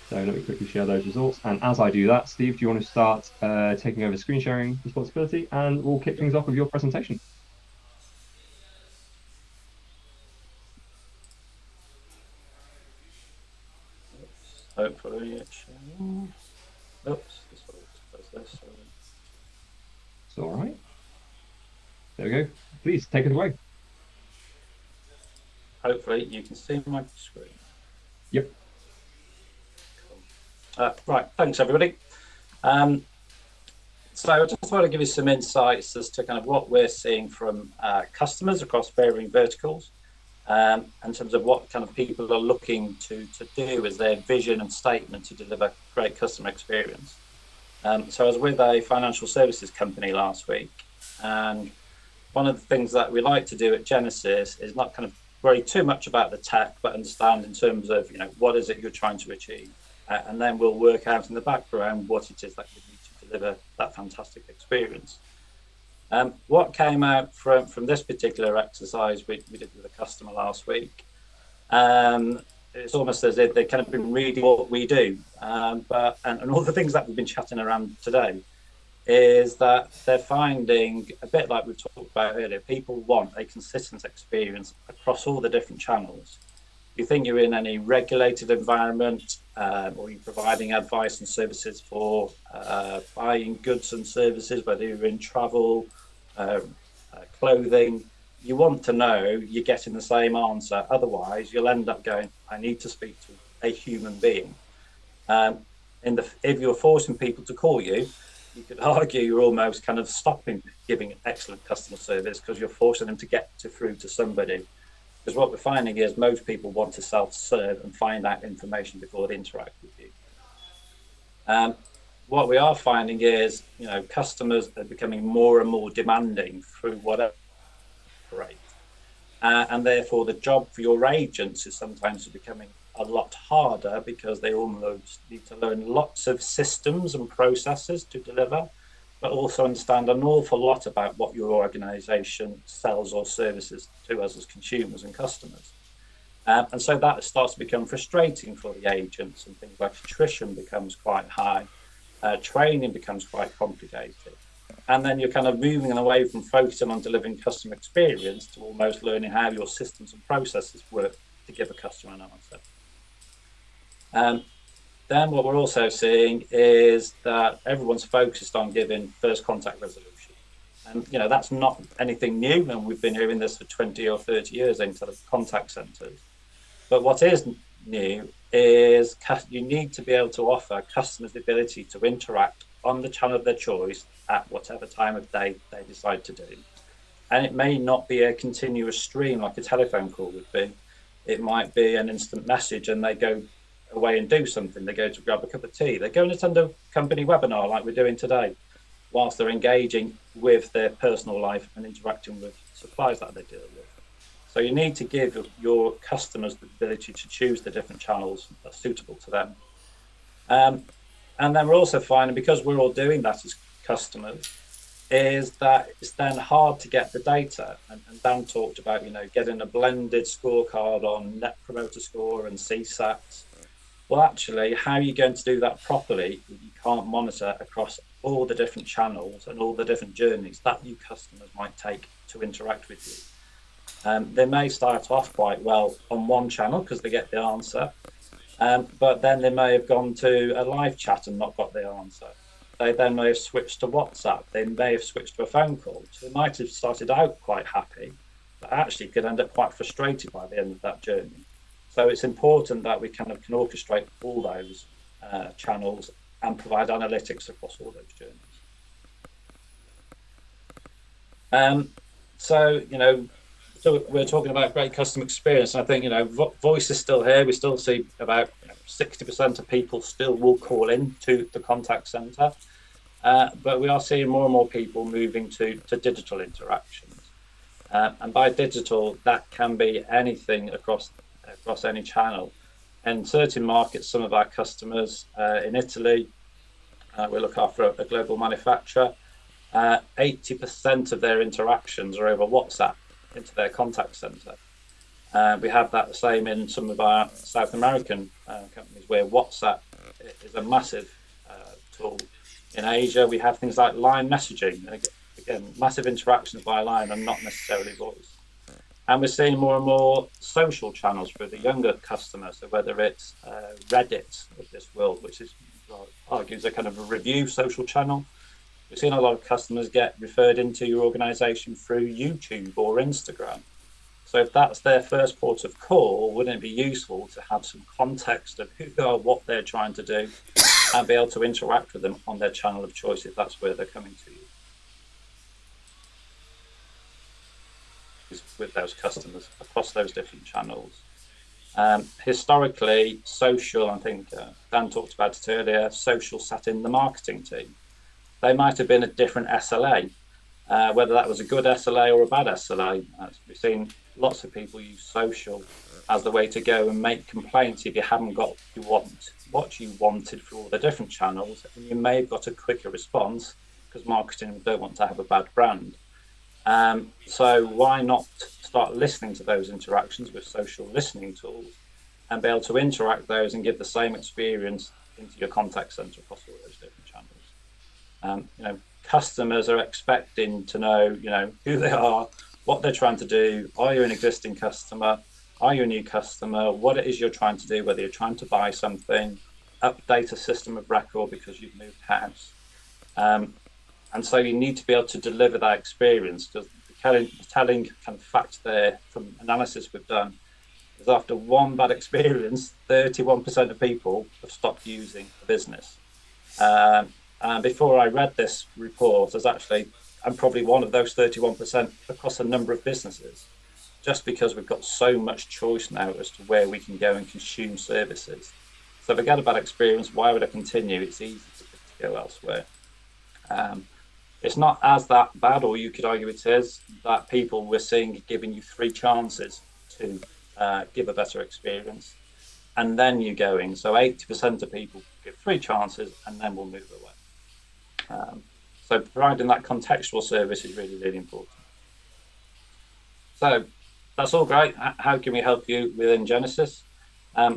So let me quickly share those results. And as I do that, Steve, do you want to start taking over screen sharing responsibility? And we'll kick things off with your presentation. Hopefully it's oops, this one does this. It's all right. There we go. Please take it away. Hopefully you can see my screen. Yep. Cool. Right, thanks everybody. So I just want to give you some insights as to kind of what we're seeing from customers across varying verticals, in terms of what kind of people are looking to do as their vision and statement to deliver great customer experience. So I was with a financial services company last week, and one of the things that we like to do at Genesis is not kind of worry too much about the tech, but understand in terms of, what is it you're trying to achieve, and then we'll work out in the background what it is that you need to deliver that fantastic experience. What came out from this particular exercise we did with a customer last week, it's almost as if they've kind of been reading what we do, and all the things that we've been chatting around today is that they're finding, a bit like we've talked about earlier, people want a consistent experience across all the different channels. You think you're in any regulated environment, or you're providing advice and services for buying goods and services, whether you're in travel, clothing, you want to know you're getting the same answer. Otherwise, you'll end up going, I need to speak to a human being. If you're forcing people to call you, you could argue you're almost kind of stopping giving excellent customer service because you're forcing them to get through to somebody. Because what we're finding is most people want to self-serve and find out information before they interact with you. What we are finding is, customers are becoming more and more demanding through whatever rate. And therefore the job for your agents is sometimes becoming a lot harder because they almost need to learn lots of systems and processes to deliver, but also understand an awful lot about what your organization sells or services to us as consumers and customers. And so that starts to become frustrating for the agents, and things like attrition becomes quite high, training becomes quite complicated. And then you're kind of moving away from focusing on delivering customer experience to almost learning how your systems and processes work to give a customer an answer. Then what we're also seeing is that everyone's focused on giving first contact resolution. And, that's not anything new, and we've been hearing this for 20 or 30 years in sort of contact centers. But what is new is you need to be able to offer customers the ability to interact on the channel of their choice at whatever time of day they decide to do. And it may not be a continuous stream like a telephone call would be. It might be an instant message and they go away and do something. They go to grab a cup of tea. They go and attend a company webinar like we're doing today, whilst they're engaging with their personal life and interacting with suppliers that they deal with. So you need to give your customers the ability to choose the different channels that are suitable to them. And then we're also finding, because we're all doing that as customers, is that it's then hard to get the data. And Dan talked about, getting a blended scorecard on Net Promoter Score and CSAT. Well, actually, how are you going to do that properly if you can't monitor across all the different channels and all the different journeys that you customers might take to interact with you? They may start off quite well on one channel because they get the answer, but then they may have gone to a live chat and not got the answer. They then may have switched to WhatsApp. They may have switched to a phone call. So they might have started out quite happy, but actually could end up quite frustrated by the end of that journey. So it's important that we kind of can orchestrate all those channels and provide analytics across all those journeys. So we're talking about great customer experience. And I think, voice is still here. We still see about 60% of people still will call in to the contact center. But we are seeing more and more people moving to digital interactions. And by digital, that can be anything across any channel. In certain markets, some of our customers in Italy, we look after a global manufacturer, 80% of their interactions are over WhatsApp into their contact center. We have that the same in some of our South American companies where WhatsApp is a massive tool. In Asia, we have things like line messaging. Again, massive interactions via line and not necessarily voice. And we're seeing more and more social channels for the younger customers. So whether it's Reddit of this world, which is argues a kind of a review social channel. We've seen a lot of customers get referred into your organization through YouTube or Instagram. So if that's their first port of call, wouldn't it be useful to have some context of who they are, what they're trying to do, and be able to interact with them on their channel of choice if that's where they're coming to you? With those customers across those different channels. Historically, social, I think Dan talked about it earlier, social sat in the marketing team. They might have been a different SLA, whether that was a good SLA or a bad SLA. We've seen lots of people use social as the way to go and make complaints if you haven't got what you wanted for all the different channels, and you may have got a quicker response because marketing don't want to have a bad brand. So why not start listening to those interactions with social listening tools and be able to interact those and give the same experience into your contact center across all those different channels? Customers are expecting to know, who they are, what they're trying to do. Are you an existing customer? Are you a new customer? What it is you're trying to do, whether you're trying to buy something, update a system of record because you've moved house. And so you need to be able to deliver that experience, because the telling kind of fact there from analysis we've done is after one bad experience, 31% of people have stopped using the business. And before I read this report, I'm probably one of those 31% across a number of businesses, just because we've got so much choice now as to where we can go and consume services. So if I get a bad experience, why would I continue? It's easy to go elsewhere. It's not as that bad, or you could argue it is, that people we're seeing giving you 3 chances to give a better experience, and then you're going. So 80% of people give 3 chances and then we'll move away. So providing that contextual service is really, really important. So that's all great. How can we help you within Genesis?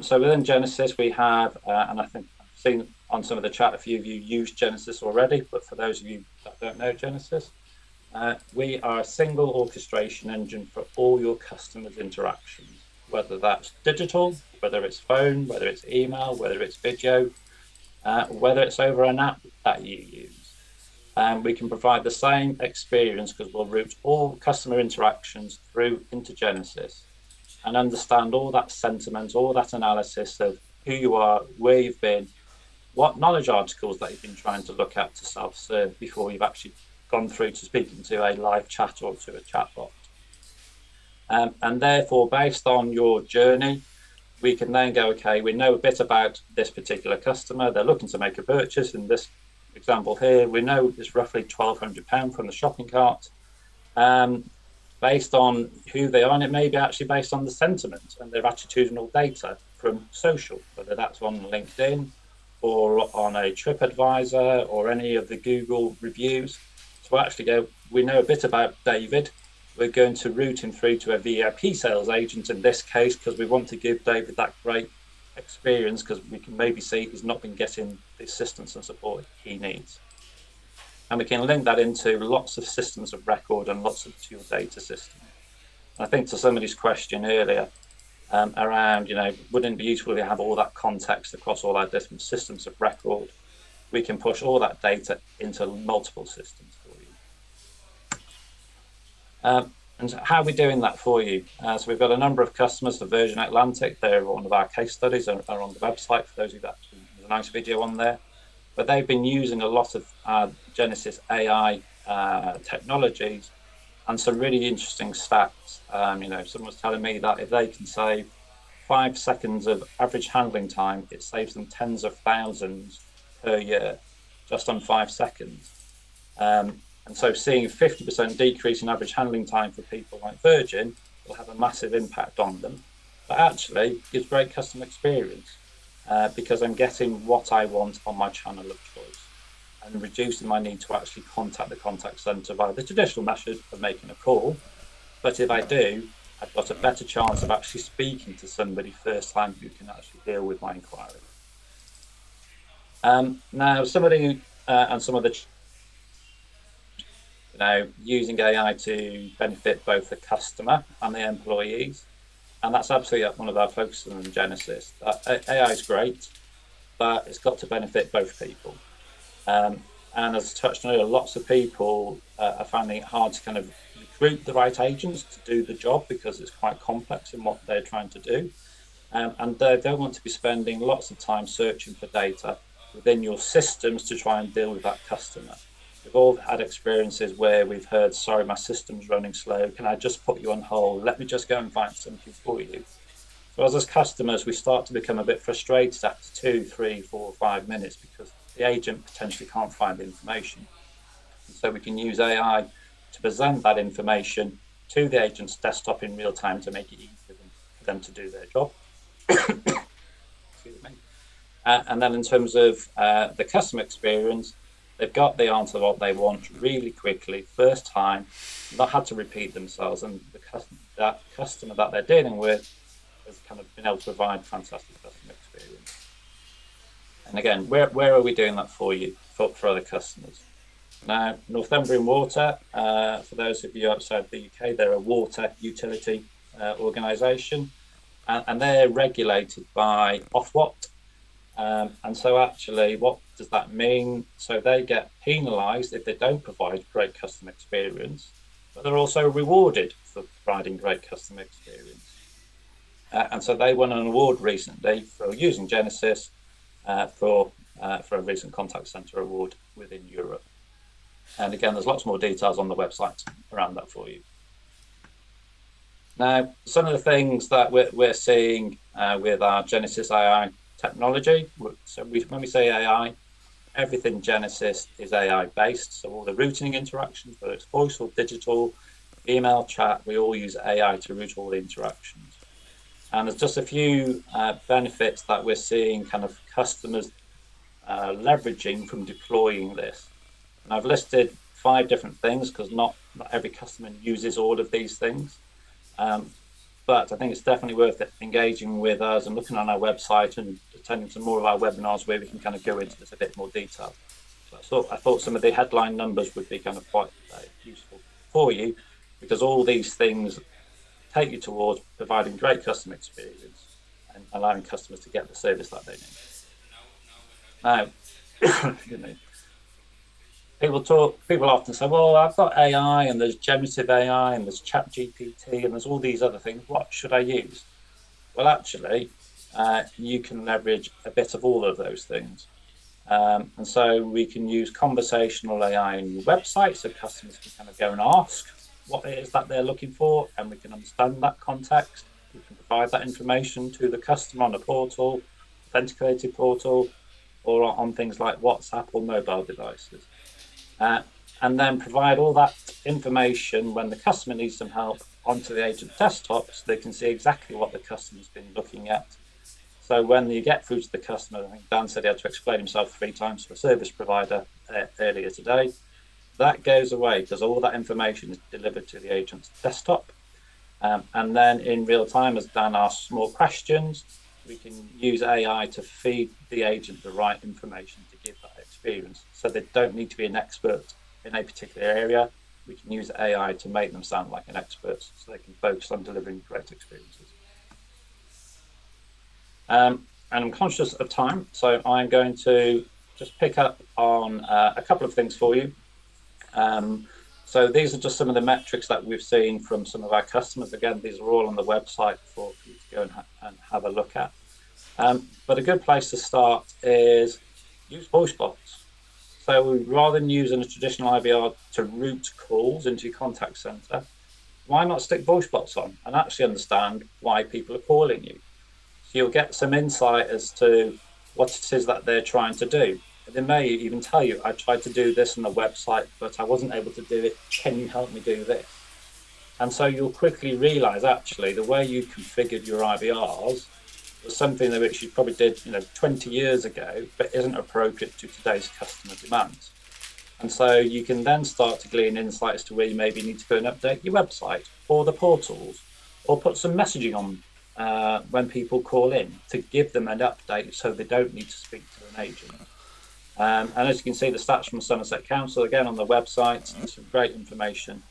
So within Genesis, we have, and I think I've seen on some of the chat, a few of you use Genesis already, but for those of you that don't know Genesis, we are a single orchestration engine for all your customers' interactions, whether that's digital, whether it's phone, whether it's email, whether it's video, whether it's over an app that you use. We can provide the same experience because we'll route all customer interactions through into Genesis and understand all that sentiment, all that analysis of who you are, where you've been, what knowledge articles that you've been trying to look at to self-serve before you've actually gone through to speaking to a live chat or to a chatbot. And therefore, based on your journey, we can then go, okay, we know a bit about this particular customer. They're looking to make a purchase. In this example here, we know it's roughly £1,200 from the shopping cart. Based on who they are, and it may be actually based on the sentiment and their attitudinal data from social, whether that's on LinkedIn or on a TripAdvisor or any of the Google reviews, to to actually go, we know a bit about David. We're going to route him through to a VIP sales agent in this case, because we want to give David that great experience, because we can maybe see he's not been getting the assistance and support he needs. And we can link that into lots of systems of record and lots of your data systems. I think to somebody's question earlier, around, wouldn't it be useful to have all that context across all our different systems of record? We can push all that data into multiple systems for you. And how are we doing that for you? So we've got a number of customers for Virgin Atlantic. They're one of our case studies, are on the website for those of you that, there's a nice video on there. But they've been using a lot of Genesis AI technologies and some really interesting stats. Someone was telling me that if they can save 5 seconds of average handling time, it saves them tens of thousands per year, just on 5 seconds. And so seeing a 50% decrease in average handling time for people like Virgin will have a massive impact on them. But actually gives great customer experience because I'm getting what I want on my channel of choice and reducing my need to actually contact the contact centre via the traditional method of making a call. But if I do, I've got a better chance of actually speaking to somebody first time who can actually deal with my inquiry. Now, somebody and some of the, using AI to benefit both the customer and the employees, and that's absolutely one of our focuses in Genesis. AI is great, but it's got to benefit both people. And as I touched on earlier, lots of people are finding it hard to kind of recruit the right agents to do the job because it's quite complex in what they're trying to do. And they don't want to be spending lots of time searching for data within your systems to try and deal with that customer. We've all had experiences where we've heard, sorry, my system's running slow. Can I just put you on hold? Let me just go and find something for you. So as customers, we start to become a bit frustrated after 2, 3, 4, 5 minutes because the agent potentially can't find the information. And so we can use AI to present that information to the agent's desktop in real time to make it easier for them to do their job. Excuse me. And then in terms of the customer experience, they've got the answer what they want really quickly, first time, not had to repeat themselves, and that customer that they're dealing with has kind of been able to provide fantastic customer experience. And again, where are we doing that for you, for other customers? Now, Northumbrian Water, for those of you outside the UK, they're a water utility organisation, and they're regulated by Ofwat. And so actually, what does that mean? So they get penalised if they don't provide great customer experience, but they're also rewarded for providing great customer experience. And so they won an award recently for using Genesis for a recent contact centre award within Europe. And again, there's lots more details on the website around that for you. Now, some of the things that we're seeing with our Genesis AI technology, so when we say AI, everything Genesis is AI based. So all the routing interactions, whether it's voice or digital, email, chat, we all use AI to route all the interactions. And there's just a few benefits that we're seeing kind of customers leveraging from deploying this. And I've listed 5 different things because not every customer uses all of these things. But I think it's definitely worth it engaging with us and looking on our website and attending some more of our webinars where we can kind of go into this a bit more detail. So I thought some of the headline numbers would be kind of quite useful for you, because all these things take you towards providing great customer experience and allowing customers to get the service that they need. Now, people often say, well, I've got AI and there's generative AI and there's chat GPT and there's all these other things. What should I use? Well, actually, you can leverage a bit of all of those things. And so we can use conversational AI in your website so customers can kind of go and ask what it is that they're looking for, and we can understand that context. We can provide that information to the customer on a portal, authenticated portal, or on things like WhatsApp or mobile devices. And then provide all that information when the customer needs some help onto the agent desktop so they can see exactly what the customer's been looking at. So when you get through to the customer, I think Dan said he had to explain himself 3 times to a service provider earlier today. that goes away because all that information is delivered to the agent's desktop. And then in real time, as Dan asks more questions, we can use AI to feed the agent the right information to give that experience. So they don't need to be an expert in a particular area. We can use AI to make them sound like an expert so they can focus on delivering great experiences. And I'm conscious of time, so I'm going to just pick up on a couple of things for you. So these are just some of the metrics that we've seen from some of our customers. Again, these are all on the website for you to go and have a look at. But a good place to start is use voice bots. So rather than using a traditional IVR to route calls into your contact center, why not stick voice bots on and actually understand why people are calling you? So you'll get some insight as to what it is that they're trying to do. They may even tell you, I tried to do this on the website, but I wasn't able to do it. Can you help me do this? And so you'll quickly realize actually the way you configured your IVRs was something that which you probably did 20 years ago, but isn't appropriate to today's customer demands. And so you can then start to glean insights to where you maybe need to go and update your website or the portals, or put some messaging on when people call in to give them an update so they don't need to speak to an agent. And as you can see, the stats from Somerset Council, again, on the website, there's some great information.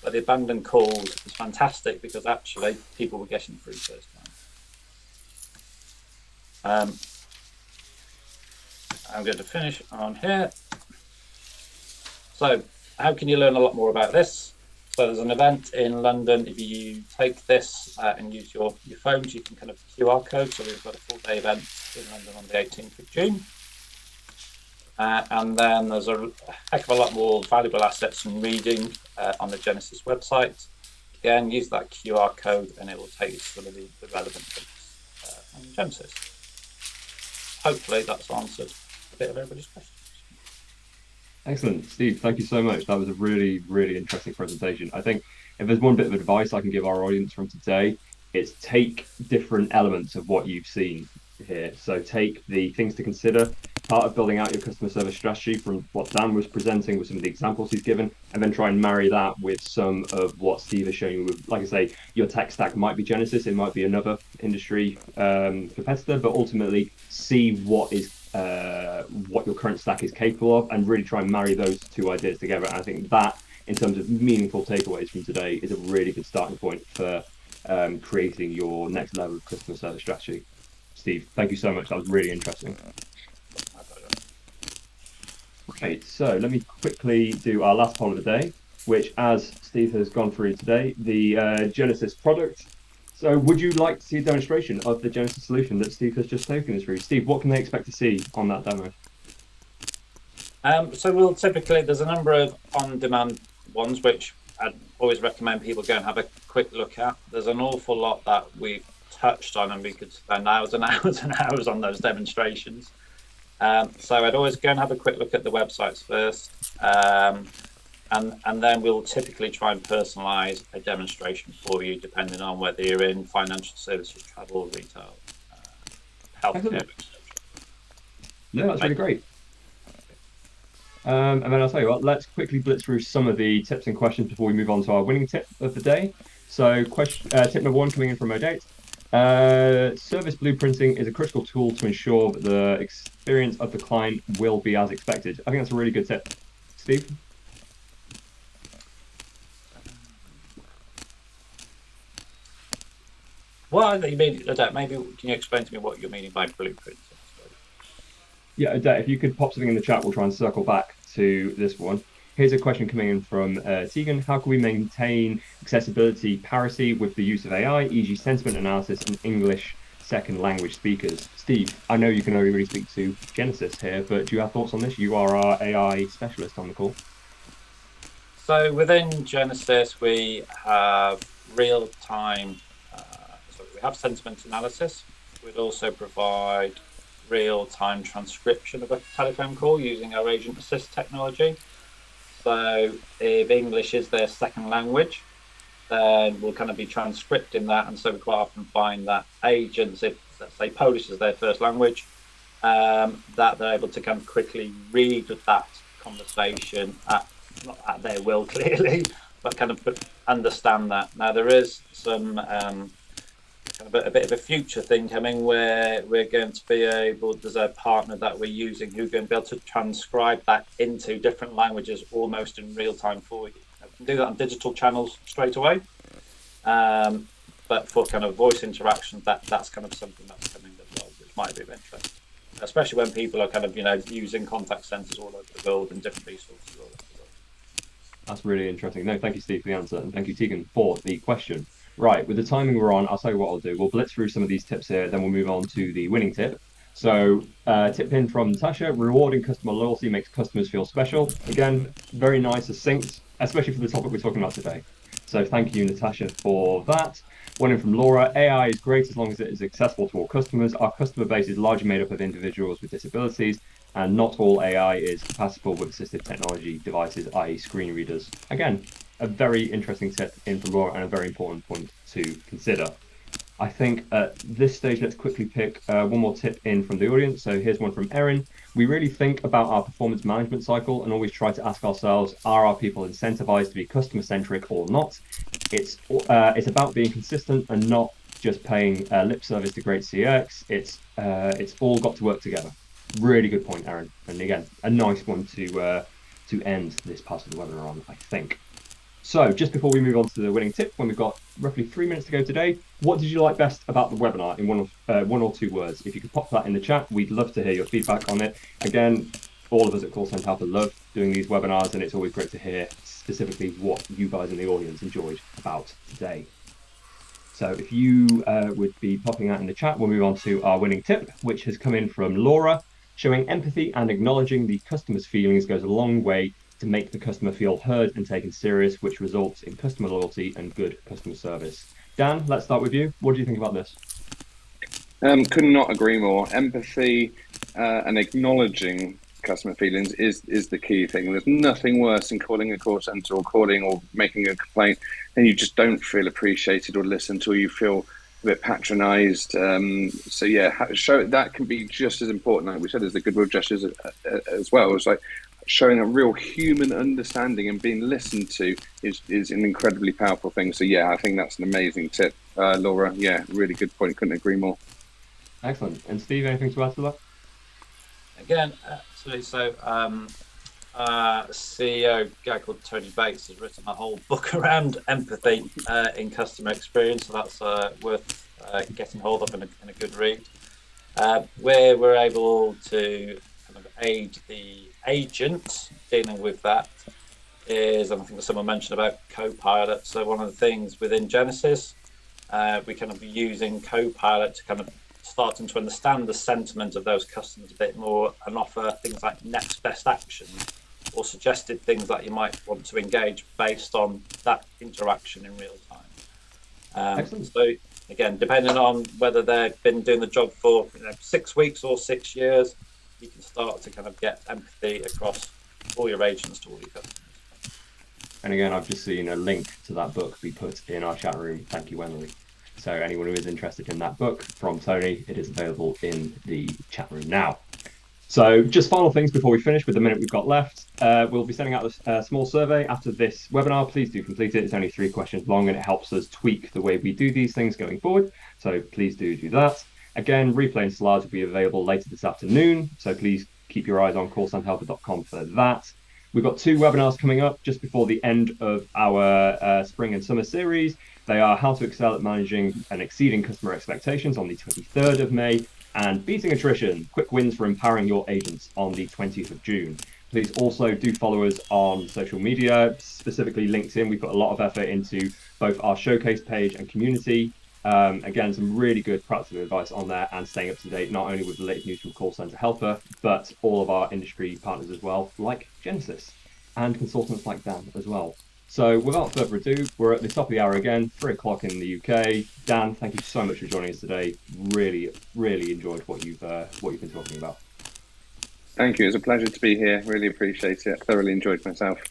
But the abandoned calls is fantastic because actually people were getting through first time. I'm going to finish on here. So how can you learn a lot more about this? So there's an event in London. If you take this and use your phones, you can kind of QR code. So we've got a full day event in London on the 18th of June. And then there's a heck of a lot more valuable assets and reading on the Genesis website. Again, use that QR code and it will take you to some of the relevant links on Genesis. Hopefully that's answered a bit of everybody's questions. Excellent, Steve. Thank you so much. That was a really, really interesting presentation. I think if there's one bit of advice I can give our audience from today, it's take different elements of what you've seen here. So take the things to consider, part of building out your customer service strategy from what Dan was presenting with some of the examples he's given, and then try and marry that with some of what Steve has shown you with, like I say, your tech stack might be Genesis, it might be another industry competitor, but ultimately see what your current stack is capable of and really try and marry those two ideas together. And I think that, in terms of meaningful takeaways from today, is a really good starting point for creating your next level of customer service strategy. Steve, thank you so much. That was really interesting. Right, so let me quickly do our last poll of the day, which, as Steve has gone through today, the Genesis product. So would you like to see a demonstration of the Genesis solution that Steve has just taken us through? Steve, what can they expect to see on that demo? So we'll typically, there's a number of on-demand ones, which I'd always recommend people go and have a quick look at. There's an awful lot that we've touched on and we could spend hours and hours and hours on those demonstrations. So I'd always go and have a quick look at the websites first. And then we'll typically try and personalize a demonstration for you, depending on whether you're in financial services, travel, retail, healthcare, etc. No, that's really great. And then I'll tell you what, let's quickly blitz through some of the tips and questions before we move on to our winning tip of the day. So tip number one coming in from Odate. Service blueprinting is a critical tool to ensure that the experience of the client will be as expected. I think that's a really good tip. Steve? Well, you mean, maybe can you explain to me what you're meaning by blueprint? Yeah, Odette, if you could pop something in the chat, we'll try and circle back to this one. Here's a question coming in from Tegan. How can we maintain accessibility parity with the use of AI, e.g. sentiment analysis and English second language speakers? Steve, I know you can only really speak to Genesis here, but do you have thoughts on this? You are our AI specialist on the call. So within Genesis, we have real-time, we have sentiment analysis. We'd also provide real-time transcription of a telephone call using our agent assist technology. So if English is their second language, then we'll kind of be transcripting that. And so we quite often find that agents, if let's say Polish is their first language, that they're able to kind of quickly read that conversation at not at their will clearly, but kind of understand that. Now there is some kind of a bit of a future thing coming where we're going to be able, there's a partner that we're using who's going to be able to transcribe that into different languages almost in real time for you. We can do that on digital channels straight away. But for kind of voice interactions, that's kind of something that's coming as well, which might be of interest, especially when people are kind of, using contact centers all over the world and different resources all over the world. That's really interesting. No, thank you, Steve, for the answer, and thank you, Tegan, for the question. Right, with the timing we're on, I'll tell you what I'll do. We'll blitz through some of these tips here, then we'll move on to the winning tip. So, tip in from Natasha: rewarding customer loyalty makes customers feel special. Again, very nice, succinct, especially for the topic we're talking about today. So, thank you, Natasha, for that. One in from Laura: AI is great as long as it is accessible to all customers. Our customer base is largely made up of individuals with disabilities, and not all AI is compatible with assistive technology devices, i.e., screen readers. Again, a very interesting tip in from Laura and a very important point to consider. I think at this stage, let's quickly pick one more tip in from the audience. So here's one from Erin. We really think about our performance management cycle and always try to ask ourselves, are our people incentivized to be customer centric or not? It's about being consistent and not just paying lip service to great CX. It's all got to work together. Really good point, Aaron. And again, a nice one to end this part of the webinar on, I think. So just before we move on to the winning tip, when we've got roughly 3 minutes to go today, what did you like best about the webinar in one or two words? If you could pop that in the chat, we'd love to hear your feedback on it. Again, all of us at Call Centre Helper love doing these webinars, and it's always great to hear specifically what you guys in the audience enjoyed about today. So if you would be popping that in the chat, we'll move on to our winning tip, which has come in from Laura. Showing empathy and acknowledging the customer's feelings goes a long way to make the customer feel heard and taken serious, which results in customer loyalty and good customer service. Dan, let's start with you. What do you think about this? Could not agree more. Empathy and acknowledging customer feelings is the key thing. There's nothing worse than calling a call center or calling or making a complaint and you just don't feel appreciated or listened to, or you feel a bit patronized. So yeah, show that can be just as important, like we said, as the goodwill gestures as well. It's like showing a real human understanding and being listened to is an incredibly powerful thing. So yeah, I think that's an amazing tip, Laura. Yeah, really good point. Couldn't agree more. Excellent. And Steve, anything to add to that? Again, absolutely. So CEO, a guy called Tony Bates, has written a whole book around empathy in customer experience. So that's worth getting hold of in a good read. Where we're able to kind of aid the agent dealing with that is, and I think someone mentioned about Copilot. So one of the things within Genesis, we kind of be using Copilot to kind of starting to understand the sentiment of those customers a bit more and offer things like next best action or suggested things that you might want to engage based on that interaction in real time. So again, depending on whether they've been doing the job for 6 weeks or 6 years, you can start to kind of get empathy across all your agents to all your customers. And again, I've just seen a link to that book be put in our chat room. Thank you, Emily. So anyone who is interested in that book from Tony, it is available in the chat room now. So just final things before we finish with the minute we've got left. We'll be sending out a small survey after this webinar. Please do complete it. It's only 3 questions long and it helps us tweak the way we do these things going forward. So please do that. Again, replay and slides will be available later this afternoon. So please keep your eyes on callcenterhelper.com for that. We've got 2 webinars coming up just before the end of our spring and summer series. They are How to Excel at Managing and Exceeding Customer Expectations on the 23rd of May and Beating Attrition, Quick Wins for Empowering Your Agents on the 20th of June. Please also do follow us on social media, specifically LinkedIn. We put a lot of effort into both our showcase page and community. Again, some really good practical advice on there and staying up to date, not only with the latest news from Call Center Helper, but all of our industry partners as well, like Genesis and consultants like Dan as well. So without further ado, we're at the top of the hour again, 3 o'clock in the UK. Dan, thank you so much for joining us today. Really, really enjoyed what you've been talking about. Thank you. It's a pleasure to be here. Really appreciate it. Thoroughly enjoyed myself.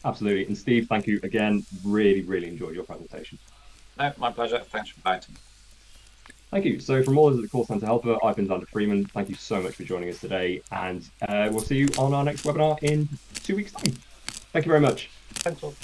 Absolutely. And Steve, thank you again. Really, really enjoyed your presentation. No, my pleasure. Thanks for inviting me. Thank you. So from all of us at the call center helper, I've been Xander Freeman. Thank you so much for joining us today, and we'll see you on our next webinar in 2 weeks' time. Thank you very much. Thanks all.